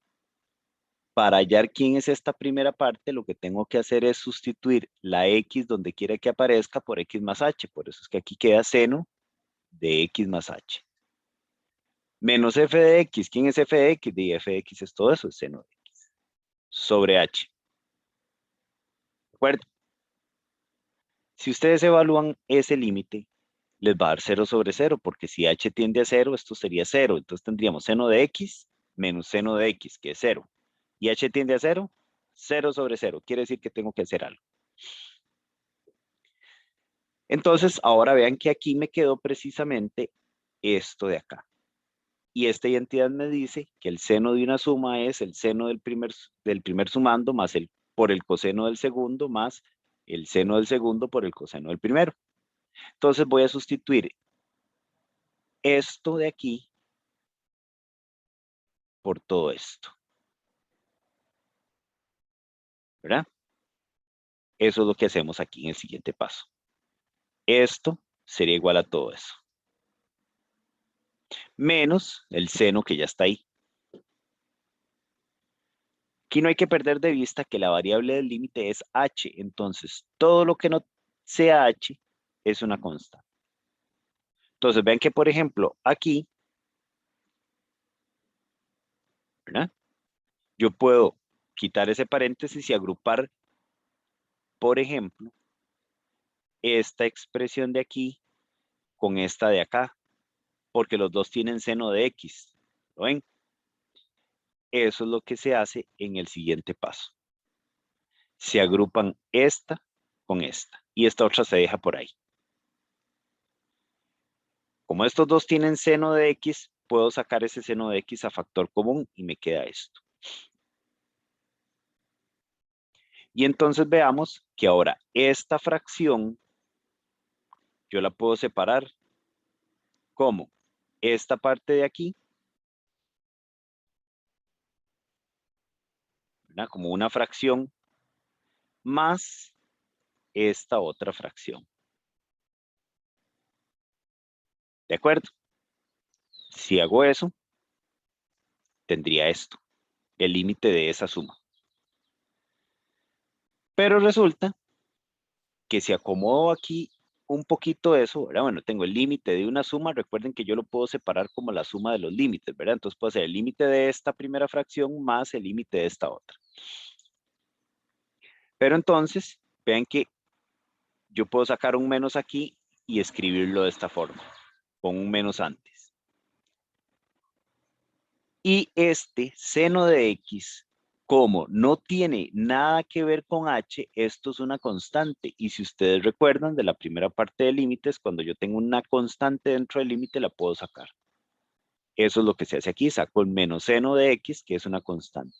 para hallar quién es esta primera parte, lo que tengo que hacer es sustituir la x donde quiera que aparezca por x más h. Por eso es que aquí queda seno de x más h. Menos f de x. ¿Quién es f de x? Y f de x es todo eso, es seno de x. Sobre h. ¿De acuerdo? Si ustedes evalúan ese límite, les va a dar 0 sobre 0, porque si h tiende a 0, esto sería 0. Entonces tendríamos seno de x menos seno de x, que es 0. Y h tiende a 0, 0 sobre 0. Quiere decir que tengo que hacer algo. Entonces, ahora vean que aquí me quedó precisamente esto de acá. Y esta identidad me dice que el seno de una suma es el seno del primer sumando más el por el coseno del segundo más el seno del segundo por el coseno del primero. Entonces voy a sustituir esto de aquí por todo esto. ¿Verdad? Eso es lo que hacemos aquí en el siguiente paso. Esto sería igual a todo eso. Menos el seno que ya está ahí. Aquí no hay que perder de vista que la variable del límite es h. Entonces, todo lo que no sea h es una constante. Entonces, vean que, por ejemplo, aquí, ¿verdad? Yo puedo quitar ese paréntesis y agrupar, por ejemplo, esta expresión de aquí con esta de acá, porque los dos tienen seno de x. ¿Lo ven? Eso es lo que se hace en el siguiente paso. Se agrupan esta con esta y esta otra se deja por ahí. Como estos dos tienen seno de x, puedo sacar ese seno de x a factor común y me queda esto. Y entonces veamos que ahora esta fracción yo la puedo separar como esta parte de aquí, ¿verdad? Como una fracción más esta otra fracción. ¿De acuerdo? Si hago eso, tendría esto, el límite de esa suma. Pero resulta que si acomodo aquí un poquito eso, ¿verdad? Bueno, tengo el límite de una suma, recuerden que yo lo puedo separar como la suma de los límites, ¿verdad? Entonces puedo hacer el límite de esta primera fracción más el límite de esta otra. Pero entonces, vean que yo puedo sacar un menos aquí y escribirlo de esta forma, con un menos antes. Y este seno de x, como no tiene nada que ver con h, esto es una constante. Y si ustedes recuerdan de la primera parte de límites, cuando yo tengo una constante dentro del límite, la puedo sacar. Eso es lo que se hace aquí, saco el menos seno de x, que es una constante.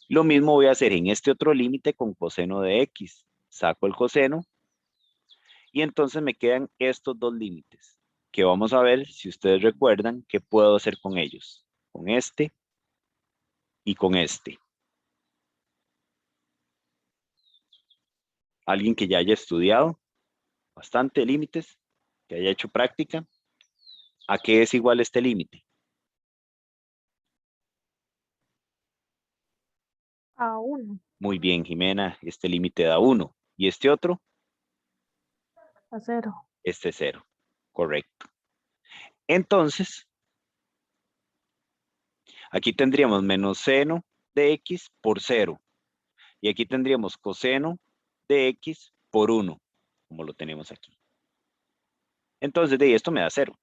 Lo mismo voy a hacer en este otro límite con coseno de x. Saco el coseno y entonces me quedan estos dos límites, que vamos a ver, si ustedes recuerdan, qué puedo hacer con ellos. Con este y con este. Alguien que ya haya estudiado bastante límites, que haya hecho práctica. ¿A qué es igual este límite? A 1. Muy bien, Jimena, este límite da 1. ¿Y este otro? A 0. Este es 0. Correcto. Entonces, aquí tendríamos menos seno de x por 0. Y aquí tendríamos coseno de x por 1, como lo tenemos aquí. Entonces, de esto me da 0.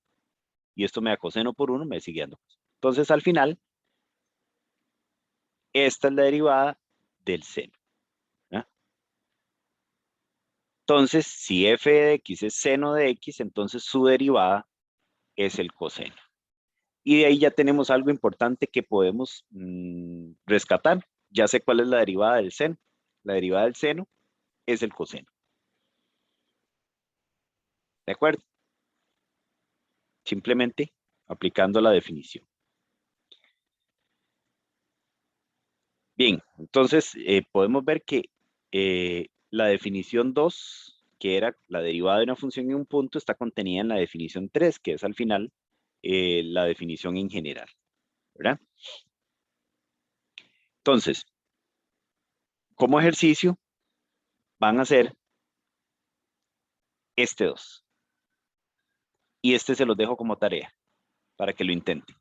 Y esto me da coseno por 1, me sigue dando. Entonces, al final, esta es la derivada del seno. ¿Ah? Entonces, si f de x es seno de x, entonces su derivada es el coseno. Y de ahí ya tenemos algo importante que podemos rescatar. Ya sé cuál es la derivada del seno. La derivada del seno es el coseno. ¿De acuerdo? Simplemente aplicando la definición. Bien, entonces podemos ver que la definición 2, que era la derivada de una función en un punto, está contenida en la definición 3, que es al final la definición en general, ¿verdad? Entonces, como ejercicio, van a hacer este 2. Y este se los dejo como tarea para que lo intenten.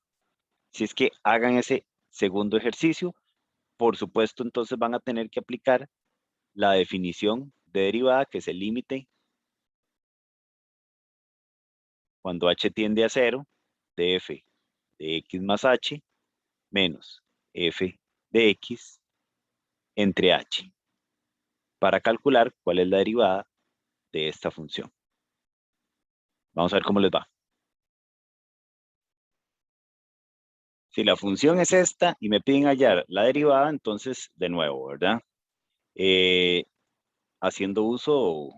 Si es que hagan ese segundo ejercicio, por supuesto, entonces van a tener que aplicar la definición de derivada, que es el límite cuando h tiende a 0 de f de x más h menos f de x entre h, para calcular cuál es la derivada de esta función. Vamos a ver cómo les va. Si la función es esta y me piden hallar la derivada, entonces de nuevo, ¿verdad? Haciendo uso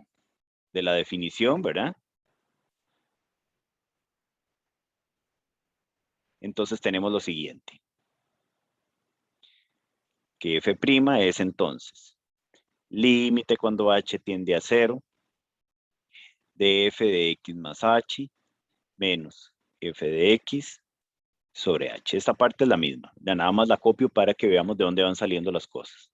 de la definición, ¿verdad? Entonces tenemos lo siguiente. Que f' es entonces límite cuando h tiende a 0 de f de x más h menos f de x sobre h. Esta parte es la misma. Ya nada más la copio para que veamos de dónde van saliendo las cosas.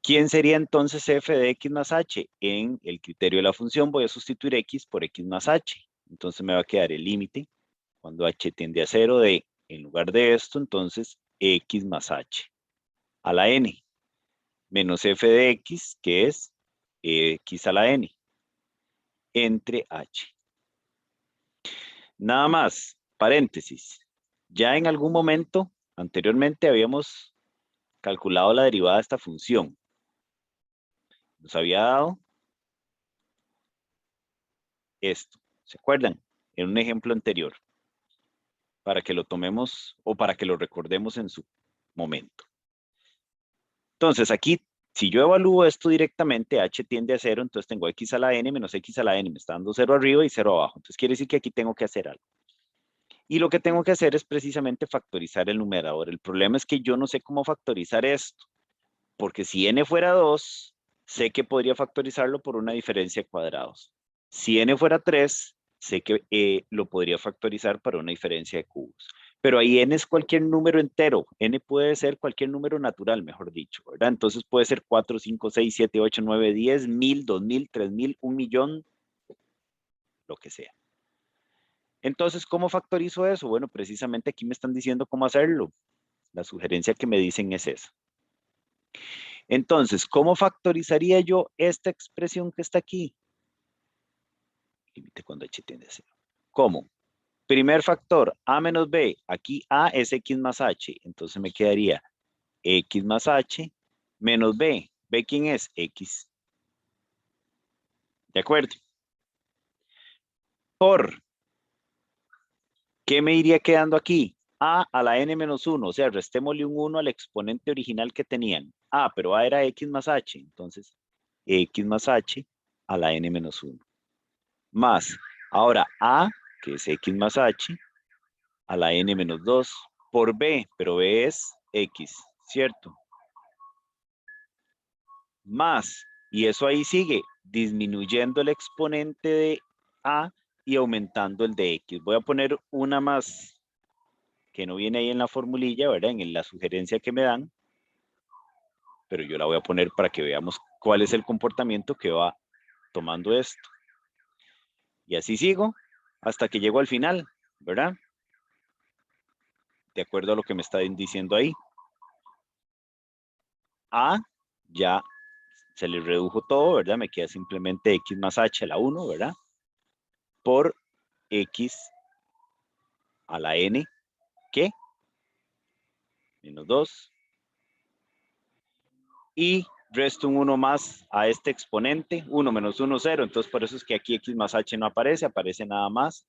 ¿Quién sería entonces f de x más h? En el criterio de la función voy a sustituir x por x más h. Entonces me va a quedar el límite cuando h tiende a 0 de, en lugar de esto, entonces x más h a la n menos f de x, que es x a la n, entre h. Nada más, paréntesis. Ya en algún momento anteriormente habíamos calculado la derivada de esta función. Nos había dado esto. ¿Se acuerdan? En un ejemplo anterior. Para que lo tomemos o para que lo recordemos en su momento. Entonces aquí, si yo evalúo esto directamente, h tiende a 0, entonces tengo x a la n menos x a la n. Me está dando 0 arriba y 0 abajo. Entonces quiere decir que aquí tengo que hacer algo. Y lo que tengo que hacer es precisamente factorizar el numerador. El problema es que yo no sé cómo factorizar esto. Porque si n fuera 2, sé que podría factorizarlo por una diferencia de cuadrados. Si n fuera 3, sé que lo podría factorizar para una diferencia de cubos. Pero ahí n es cualquier número entero. N puede ser cualquier número natural, mejor dicho, ¿verdad? Entonces puede ser 4, 5, 6, 7, 8, 9, 10, 1000, 2000, 3000, 1.000.000, lo que sea. Entonces, ¿cómo factorizo eso? Bueno, precisamente aquí me están diciendo cómo hacerlo. La sugerencia que me dicen es esa. Entonces, ¿cómo factorizaría yo esta expresión que está aquí? Límite cuando h tiende a 0. ¿Cómo? Primer factor, a menos b. Aquí a es x más h. Entonces me quedaría x más h menos b. ¿B quién es? X. ¿De acuerdo? Por, ¿qué me iría quedando aquí? A la n menos 1. O sea, restémosle un 1 al exponente original que tenían. Pero a era x más h. Entonces, x más h a la n menos 1. Más, ahora a, que es x más h, a la n menos 2, por b, pero b es x, ¿cierto? Más, y eso ahí sigue, disminuyendo el exponente de a y aumentando el de x. Voy a poner una más que no viene ahí en la formulilla, ¿verdad? En la sugerencia que me dan, pero yo la voy a poner para que veamos cuál es el comportamiento que va tomando esto. Y así sigo hasta que llego al final, ¿verdad? De acuerdo a lo que me está diciendo ahí. A ya se le redujo todo, ¿verdad? Me queda simplemente x más h a la 1, ¿verdad? Por x a la n, ¿qué? Menos 2. Y resto un 1 más a este exponente, 1 menos 1, 0. Entonces por eso es que aquí x más h no aparece, aparece nada más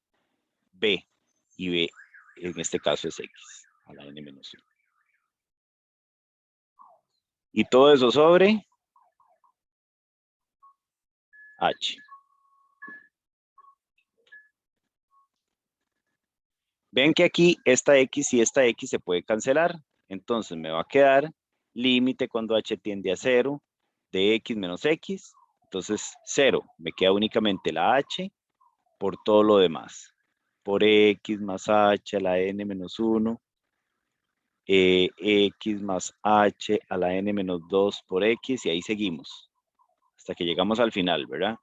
b. Y b en este caso es x a la n menos 1. Y todo eso sobre h. Ven que aquí esta x y esta x se puede cancelar. Entonces me va a quedar límite cuando h tiende a 0 de x menos x. Entonces 0. Me queda únicamente la h por todo lo demás. Por x más h a la n menos 1 X más h a la n menos 2 por x, y ahí seguimos, hasta que llegamos al final, ¿verdad?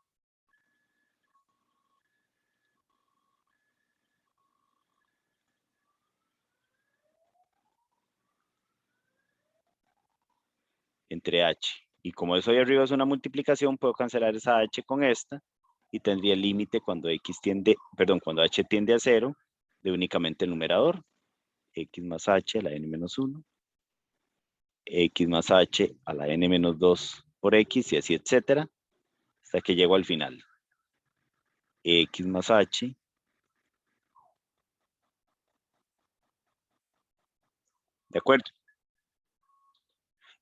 Entre h. Y como eso ahí arriba es una multiplicación, puedo cancelar esa h con esta, y tendría el límite cuando cuando h tiende a 0, de únicamente el numerador. X más h a la n menos 1. X más h a la n menos 2 por x, y así, etcétera, hasta que llego al final. X más h. ¿De acuerdo?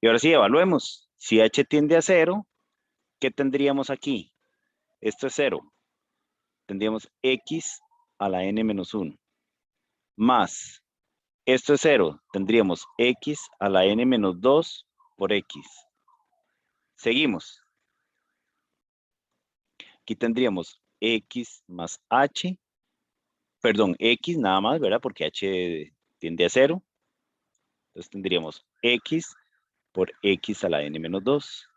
Y ahora sí, evaluemos. Si h tiende a 0, ¿qué tendríamos aquí? Esto es 0. Tendríamos x a la n menos 1. Más, esto es 0. Tendríamos x a la n menos 2 por x. Seguimos. Aquí tendríamos x más h. Perdón, x nada más, ¿verdad? Porque h tiende a 0. Entonces tendríamos x por x a la n menos 2.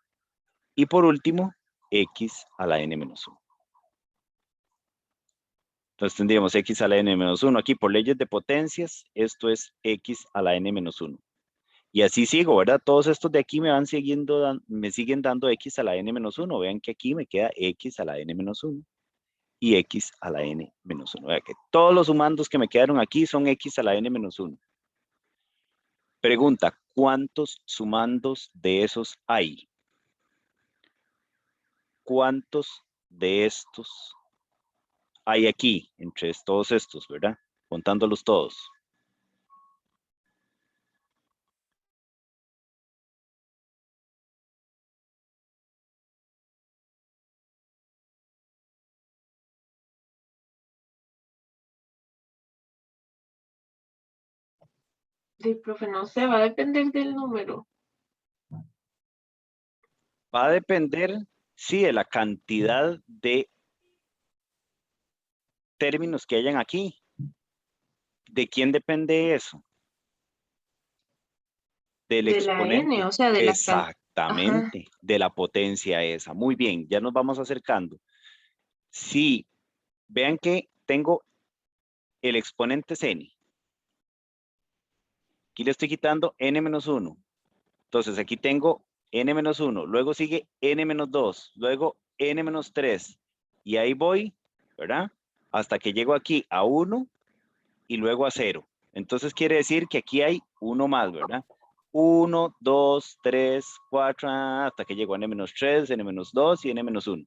Y por último, x a la n menos 1. Entonces tendríamos x a la n menos 1. Aquí por leyes de potencias, esto es x a la n menos 1. Y así sigo, ¿verdad? Todos estos de aquí me siguen dando x a la n menos 1. Vean que aquí me queda x a la n menos 1 y x a la n menos 1. Vean que todos los sumandos que me quedaron aquí son x a la n menos 1. Pregunta, ¿cuántos sumandos de esos hay? ¿Cuántos de estos hay aquí, entre todos estos, ¿verdad? Contándolos todos. Sí, profe, no sé, va a depender del número. Va a depender, sí, de la cantidad de términos que hayan aquí. ¿De quién depende eso? Del De la N, exponente. o sea, de la cantidad. Ajá. Exactamente, de la potencia esa. Muy bien, ya nos vamos acercando. Sí, vean que tengo el exponente es n. Aquí le estoy quitando n-1. Entonces aquí tengo n-1, luego sigue n-2, luego n-3. Y ahí voy, ¿verdad? Hasta que llego aquí a 1 y luego a 0. Entonces quiere decir que aquí hay uno más, ¿verdad? 1, 2, 3, 4, hasta que llego a n-3, n-2 y n-1.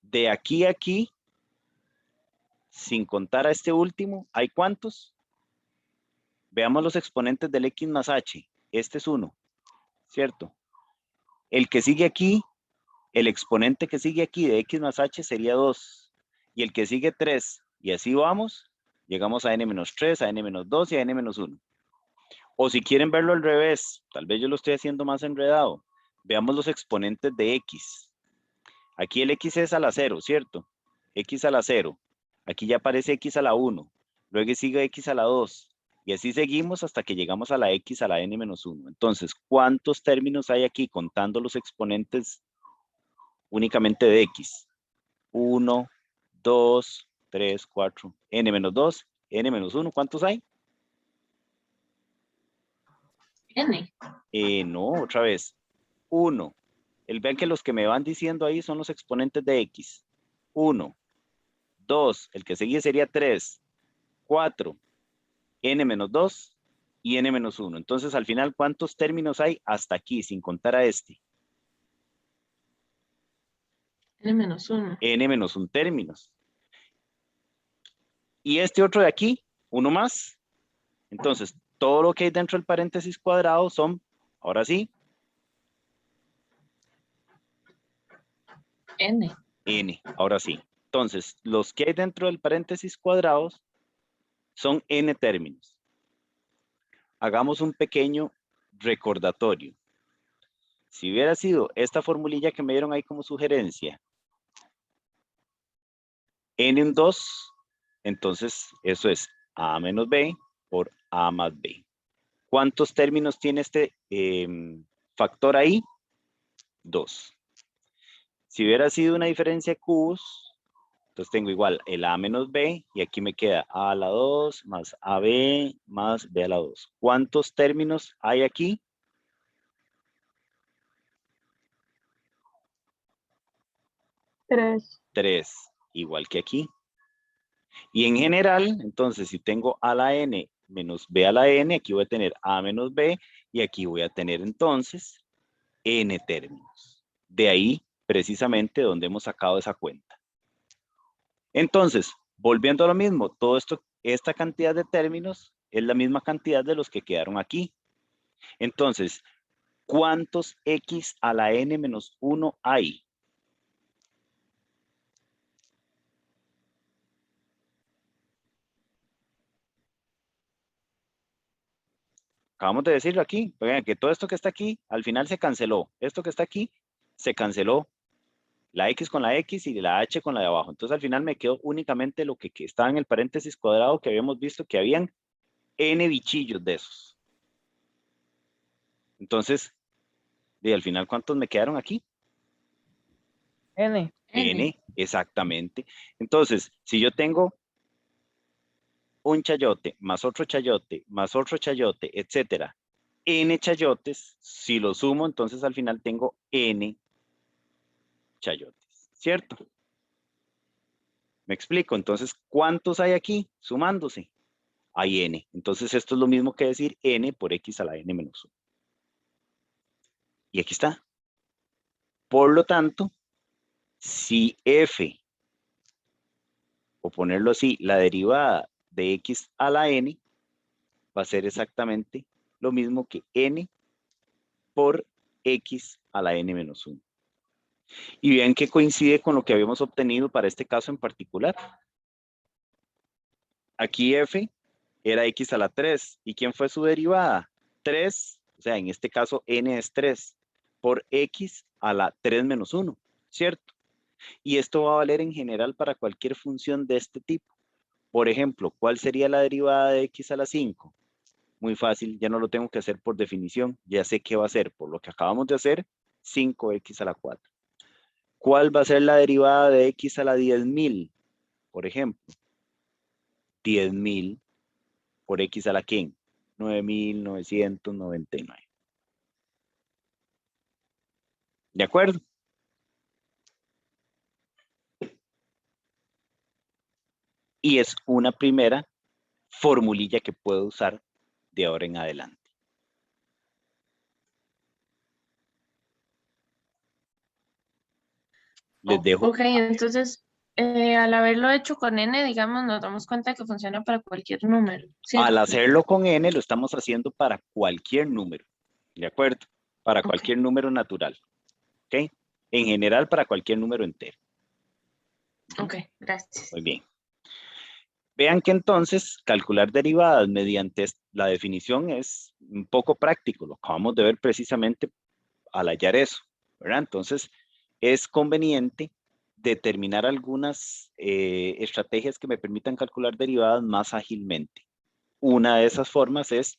De aquí a aquí, sin contar a este último, ¿hay cuántos? Veamos los exponentes del x más h. Este es 1, ¿cierto? El que sigue aquí, el exponente que sigue aquí de x más h sería 2. Y el que sigue 3. Y así vamos, llegamos a n-3, a n-2 y a n-1. O si quieren verlo al revés, tal vez yo lo estoy haciendo más enredado. Veamos los exponentes de x. Aquí el x es a la 0, ¿cierto? X a la 0. Aquí ya aparece x a la 1. Luego sigue x a la 2. Y así seguimos hasta que llegamos a la x a la n-1. Entonces, ¿cuántos términos hay aquí contando los exponentes únicamente de x? 1, 2, 3, 4, n-2, n-1. ¿Cuántos hay? N. No, otra vez. 1. Vean que los que me van diciendo ahí son los exponentes de x. 1, 2, el que sigue sería 3, 4, n-2 y n-1. Entonces, al final, ¿cuántos términos hay hasta aquí, sin contar a este? N-1. n-1 términos. Y este otro de aquí, uno más. Entonces, todo lo que hay dentro del paréntesis cuadrado son, ahora sí, N. n, ahora sí. Entonces, los que hay dentro del paréntesis cuadrados son n términos. Hagamos un pequeño recordatorio. Si hubiera sido esta formulilla que me dieron ahí como sugerencia, n en 2, entonces eso es a menos b por a más b. ¿Cuántos términos tiene este factor ahí? 2. Si hubiera sido una diferencia de cubos, entonces tengo igual el A menos B, y aquí me queda A a la 2 más AB más B a la 2. ¿Cuántos términos hay aquí? 3. 3, igual que aquí. Y en general, entonces, si tengo A a la N menos B a la N, aquí voy a tener A menos B, y aquí voy a tener entonces N términos. De ahí, precisamente, donde hemos sacado esa cuenta. Entonces, volviendo a lo mismo, todo esto, esta cantidad de términos es la misma cantidad de los que quedaron aquí. Entonces, ¿cuántos X a la N menos 1 hay? Acabamos de decirlo aquí. Vean que todo esto que está aquí, al final se canceló. Esto que está aquí, se canceló. La X con la X y la H con la de abajo. Entonces, al final me quedó únicamente lo que estaba en el paréntesis cuadrado, que habíamos visto que habían N bichillos de esos. Entonces, y al final, ¿cuántos me quedaron aquí? N. N, exactamente. Entonces, si yo tengo un chayote, más otro chayote, más otro chayote, etcétera, N chayotes, si lo sumo, entonces al final tengo N chayotes, ¿cierto? ¿Me explico? Entonces, ¿cuántos hay aquí sumándose? Hay N. Entonces, esto es lo mismo que decir N por X a la N menos 1. Y aquí está. Por lo tanto, si F, o ponerlo así, la derivada de X a la N, va a ser exactamente lo mismo que N por X a la N menos 1. Y vean que coincide con lo que habíamos obtenido para este caso en particular. Aquí F era X a la 3. ¿Y quién fue su derivada? 3, o sea, en este caso N es 3, por X a la 3 menos 1, ¿cierto? Y esto va a valer en general para cualquier función de este tipo. Por ejemplo, ¿cuál sería la derivada de X a la 5? Muy fácil, ya no lo tengo que hacer por definición, ya sé qué va a ser, por lo que acabamos de hacer, 5X a la 4. ¿Cuál va a ser la derivada de X a la 10.000? Por ejemplo, 10.000 por X a la 15, 9.999. ¿De acuerdo? Y es una primera formulilla que puedo usar de ahora en adelante. Les dejo. Ok, entonces, al haberlo hecho con n, digamos, nos damos cuenta que funciona para cualquier número, ¿cierto? Al hacerlo con n, lo estamos haciendo para cualquier número. ¿De acuerdo? Para cualquier número natural. ¿Ok? En general, para cualquier número entero. Ok, gracias. Muy bien. Vean que entonces calcular derivadas mediante la definición es un poco práctico. Lo acabamos de ver precisamente al hallar eso, ¿verdad? Entonces, es conveniente determinar algunas estrategias que me permitan calcular derivadas más ágilmente. Una de esas formas es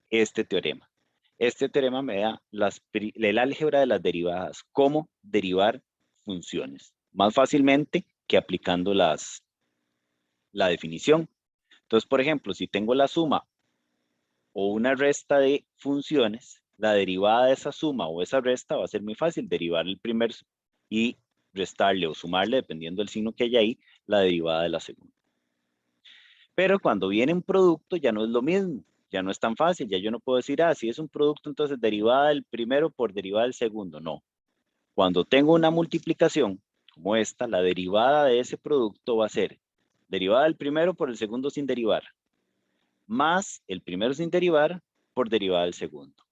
este teorema. Este teorema me da el álgebra de las derivadas, cómo derivar funciones, más fácilmente que aplicando la definición. Entonces, por ejemplo, si tengo la suma o una resta de funciones, la derivada de esa suma o esa resta va a ser muy fácil, derivar el primer y restarle o sumarle, dependiendo del signo que haya ahí, la derivada de la segunda. Pero cuando viene un producto ya no es lo mismo, ya no es tan fácil, ya yo no puedo decir, si es un producto, entonces derivada del primero por derivada del segundo, no. Cuando tengo una multiplicación como esta, la derivada de ese producto va a ser derivada del primero por el segundo sin derivar, más el primero sin derivar por derivada del segundo.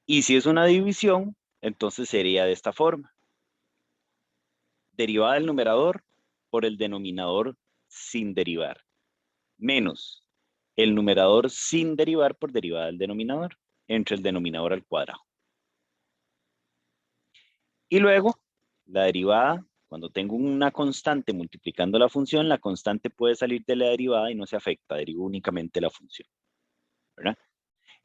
Y si es una división, entonces sería de esta forma. Derivada del numerador por el denominador sin derivar, menos el numerador sin derivar por derivada del denominador, entre el denominador al cuadrado. Y luego, la derivada Cuando tengo una constante multiplicando la función, la constante puede salir de la derivada y no se afecta, derivo únicamente la función, ¿verdad?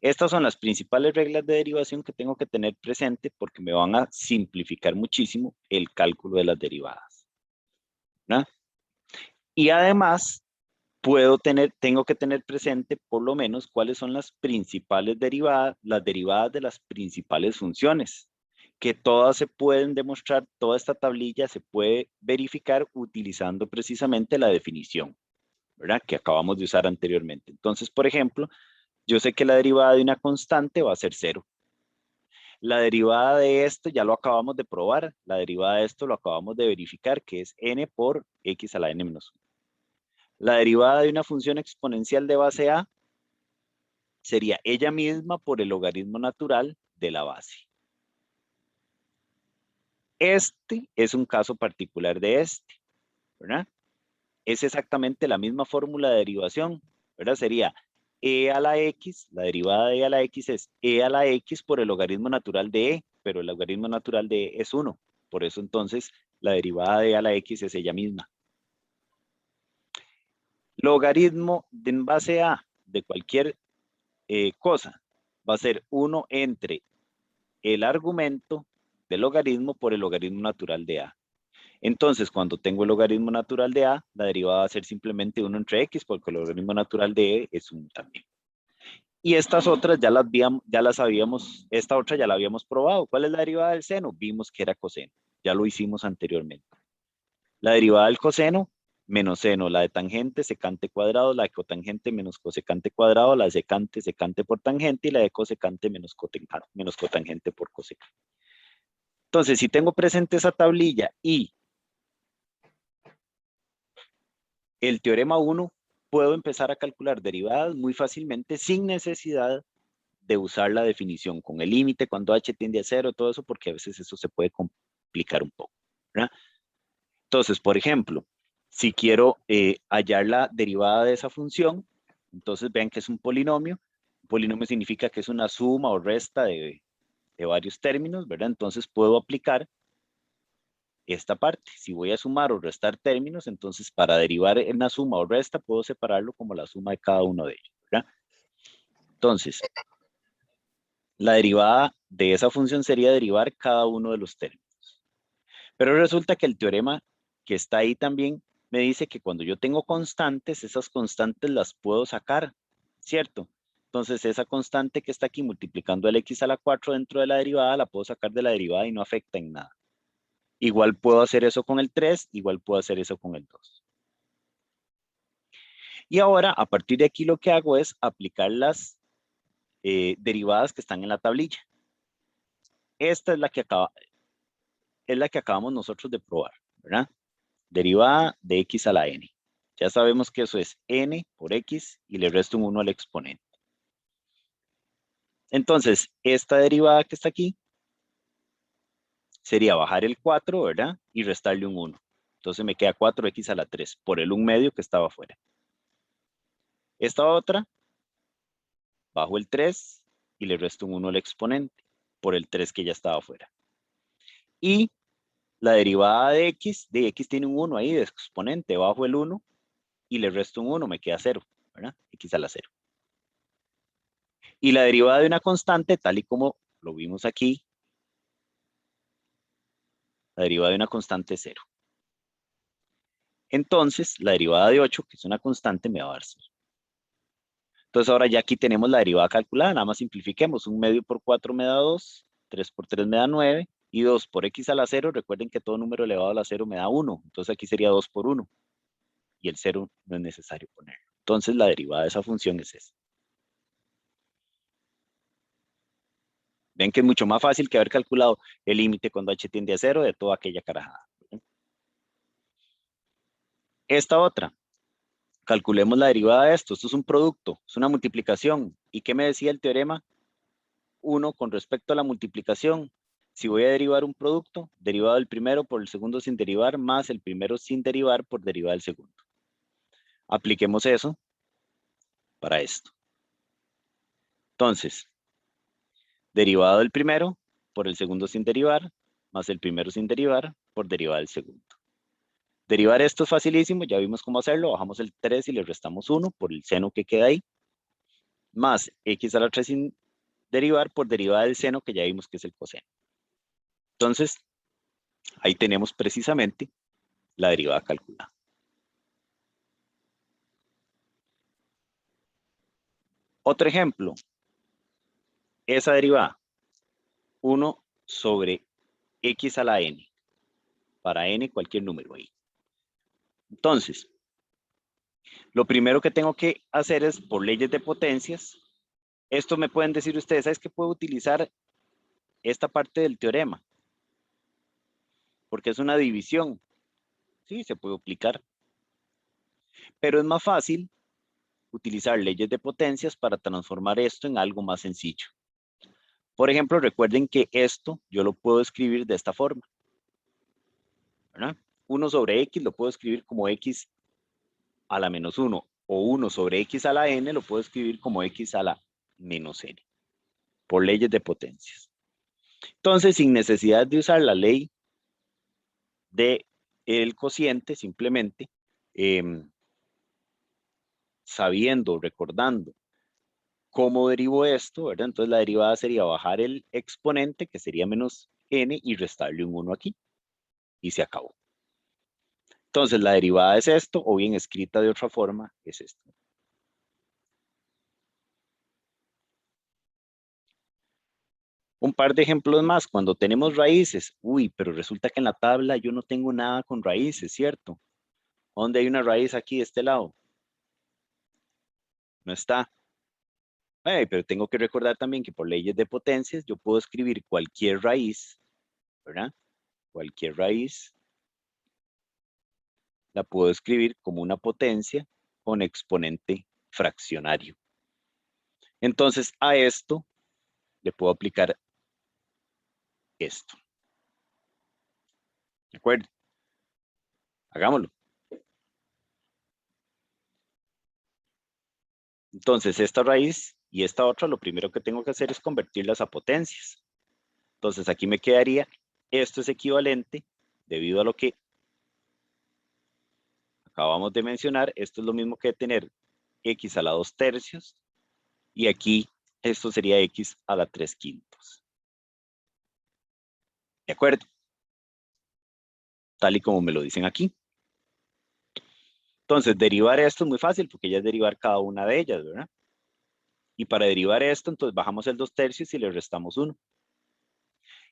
Estas son las principales reglas de derivación que tengo que tener presente porque me van a simplificar muchísimo el cálculo de las derivadas, ¿verdad? Y además, tengo que tener presente por lo menos cuáles son las principales derivadas, las derivadas de las principales funciones, que todas se pueden demostrar, toda esta tablilla se puede verificar utilizando precisamente la definición, ¿verdad? Que acabamos de usar anteriormente. Entonces, por ejemplo, yo sé que la derivada de una constante va a ser 0. La derivada de esto ya lo acabamos de probar, la derivada de esto lo acabamos de verificar, que es n por x a la n menos 1. La derivada de una función exponencial de base a sería ella misma por el logaritmo natural de la base. Este es un caso particular de este, ¿verdad? Es exactamente la misma fórmula de derivación, ¿verdad? Sería e a la x, la derivada de e a la x es e a la x por el logaritmo natural de e, pero el logaritmo natural de e es 1. Por eso entonces la derivada de e a la x es ella misma. Logaritmo en base a de cualquier cosa va a ser 1 entre el argumento del logaritmo por el logaritmo natural de a. Entonces, cuando tengo el logaritmo natural de a, la derivada va a ser simplemente 1 entre x, porque el logaritmo natural de e es 1 también. Y estas otras ya las habíamos, esta otra ya la habíamos probado. ¿Cuál es la derivada del seno? Vimos que era coseno. Ya lo hicimos anteriormente. La derivada del coseno, menos seno. La de tangente, secante cuadrado. La de cotangente, menos cosecante cuadrado. La de secante, secante por tangente. Y la de cosecante, menos cotangente por cosecante. Entonces, si tengo presente esa tablilla y el teorema 1, puedo empezar a calcular derivadas muy fácilmente sin necesidad de usar la definición con el límite cuando h tiende a 0, todo eso, porque a veces eso se puede complicar un poco, ¿verdad? Entonces, por ejemplo, si quiero hallar la derivada de esa función, entonces vean que es un polinomio. Un polinomio significa que es una suma o resta de varios términos, ¿verdad? Entonces puedo aplicar esta parte. Si voy a sumar o restar términos, entonces para derivar en una suma o resta, puedo separarlo como la suma de cada uno de ellos, ¿verdad? Entonces, la derivada de esa función sería derivar cada uno de los términos. Pero resulta que el teorema que está ahí también me dice que cuando yo tengo constantes, esas constantes las puedo sacar, ¿cierto? Entonces esa constante que está aquí multiplicando el x a la 4 dentro de la derivada, la puedo sacar de la derivada y no afecta en nada. Igual puedo hacer eso con el 3, igual puedo hacer eso con el 2. Y ahora, a partir de aquí, lo que hago es aplicar las derivadas que están en la tablilla. Esta es la que acabamos nosotros de probar, ¿verdad? Derivada de x a la n. Ya sabemos que eso es n por x y le resto un 1 al exponente. Entonces, esta derivada que está aquí sería bajar el 4, ¿verdad? Y restarle un 1. Entonces me queda 4x a la 3 por el 1 medio que estaba afuera. Esta otra, bajo el 3 y le resto un 1 al exponente por el 3 que ya estaba afuera. Y la derivada de x tiene un 1 ahí de exponente, bajo el 1 y le resto un 1, me queda 0, ¿verdad? X a la 0. Y la derivada de una constante, tal y como lo vimos aquí, la derivada de una constante es 0. Entonces, la derivada de 8, que es una constante, me va a dar 0. Entonces, ahora ya aquí tenemos la derivada calculada, nada más simplifiquemos. 1 medio por 4 me da 2, 3 por 3 me da 9, y 2 por x a la 0, recuerden que todo número elevado a la 0 me da 1. Entonces, aquí sería 2 por 1. Y el 0 no es necesario ponerlo. Entonces, la derivada de esa función es esa. Ven que es mucho más fácil que haber calculado el límite cuando h tiende a 0 de toda aquella carajada. Esta otra, calculemos la derivada de esto. Esto es un producto, es una multiplicación. ¿Y qué me decía el teorema 1 con respecto a la multiplicación? Si voy a derivar un producto, derivado del primero por el segundo sin derivar, más el primero sin derivar por derivada del segundo. Apliquemos eso para esto. Entonces, derivado del primero por el segundo sin derivar, más el primero sin derivar por derivada del segundo. Derivar esto es facilísimo, ya vimos cómo hacerlo. Bajamos el 3 y le restamos 1 por el seno que queda ahí. Más x a la 3 sin derivar por derivada del seno que ya vimos que es el coseno. Entonces, ahí tenemos precisamente la derivada calculada. Otro ejemplo. Esa derivada. 1 sobre x a la n. Para n cualquier número ahí. Entonces, lo primero que tengo que hacer es, por leyes de potencias, esto me pueden decir ustedes, ¿sabes que puedo utilizar esta parte del teorema? Porque es una división. Sí, se puede aplicar. Pero es más fácil utilizar leyes de potencias para transformar esto en algo más sencillo. Por ejemplo, recuerden que esto yo lo puedo escribir de esta forma, ¿verdad? 1 sobre x lo puedo escribir como x a la menos 1, o 1 sobre x a la n lo puedo escribir como x a la menos n, por leyes de potencias. Entonces, sin necesidad de usar la ley del cociente, simplemente sabiendo, recordando cómo derivo esto, ¿verdad? Entonces la derivada sería bajar el exponente, que sería menos n, y restarle un 1 aquí. Y se acabó. Entonces la derivada es esto, o bien escrita de otra forma, es esto. Un par de ejemplos más. Cuando tenemos raíces, uy, pero resulta que en la tabla yo no tengo nada con raíces, ¿cierto? ¿Dónde hay una raíz aquí de este lado? No está. Pero tengo que recordar también que por leyes de potencias yo puedo escribir cualquier raíz, ¿verdad? Cualquier raíz la puedo escribir como una potencia con exponente fraccionario. Entonces a esto le puedo aplicar esto. ¿De acuerdo? Hagámoslo. Entonces esta raíz y esta otra, lo primero que tengo que hacer es convertirlas a potencias. Entonces aquí me quedaría, esto es equivalente, debido a lo que acabamos de mencionar, esto es lo mismo que tener x a la 2 tercios, y aquí esto sería x a la 3 quintos. ¿De acuerdo? Tal y como me lo dicen aquí. Entonces, derivar esto es muy fácil porque ya es derivar cada una de ellas, ¿verdad? Y para derivar esto, entonces bajamos el 2 tercios y le restamos 1.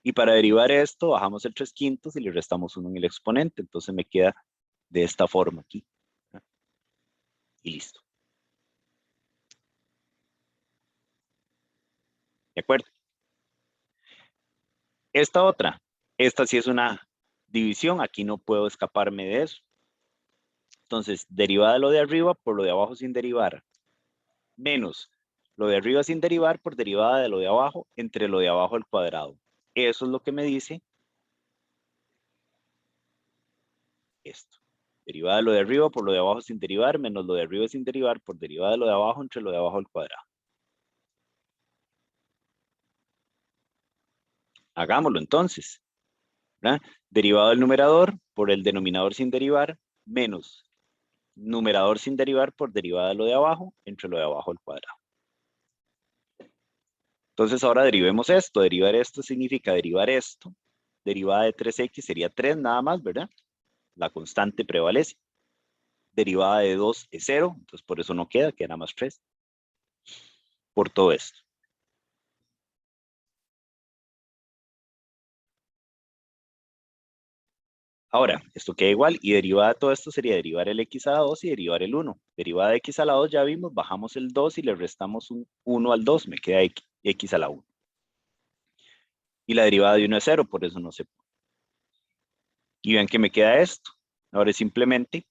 Y para derivar esto, bajamos el 3 quintos y le restamos 1 en el exponente. Entonces me queda de esta forma aquí. Y listo. ¿De acuerdo? Esta otra, esta sí es una división. Aquí no puedo escaparme de eso. Entonces, derivada de lo de arriba por lo de abajo sin derivar, menos lo de arriba sin derivar por derivada de lo de abajo entre lo de abajo al cuadrado. Eso es lo que me dice esto. Derivada de lo de arriba por lo de abajo sin derivar, menos lo de arriba sin derivar por derivada de lo de abajo entre lo de abajo al cuadrado. Hagámoslo entonces, ¿verdad? Derivado del numerador por el denominador sin derivar, menos numerador sin derivar por derivada de lo de abajo entre lo de abajo al cuadrado. Entonces ahora derivemos esto. Derivar esto significa derivar esto. Derivada de 3x sería 3 nada más, ¿verdad? La constante prevalece. Derivada de 2 es 0, entonces por eso no queda nada más 3. Por todo esto. Ahora, esto queda igual y derivada de todo esto sería derivar el x a la 2 y derivar el 1. Derivada de x a la 2 ya vimos, bajamos el 2 y le restamos un 1 al 2, me queda x a la 1. Y la derivada de 1 es 0, por eso no se pone. Y vean que me queda esto. Ahora es simplemente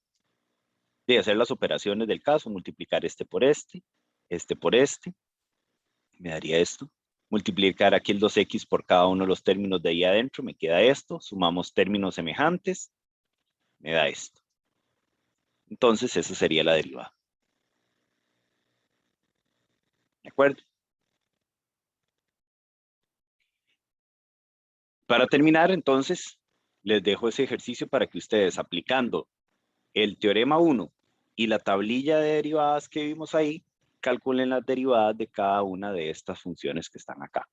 de hacer las operaciones del caso, multiplicar este por este por este, me daría esto. Multiplicar aquí el 2x por cada uno de los términos de ahí adentro, me queda esto. Sumamos términos semejantes, me da esto. Entonces, esa sería la derivada. ¿De acuerdo? Para terminar, entonces, les dejo ese ejercicio para que ustedes, aplicando el teorema 1 y la tablilla de derivadas que vimos ahí, calculen las derivadas de cada una de estas funciones que están acá.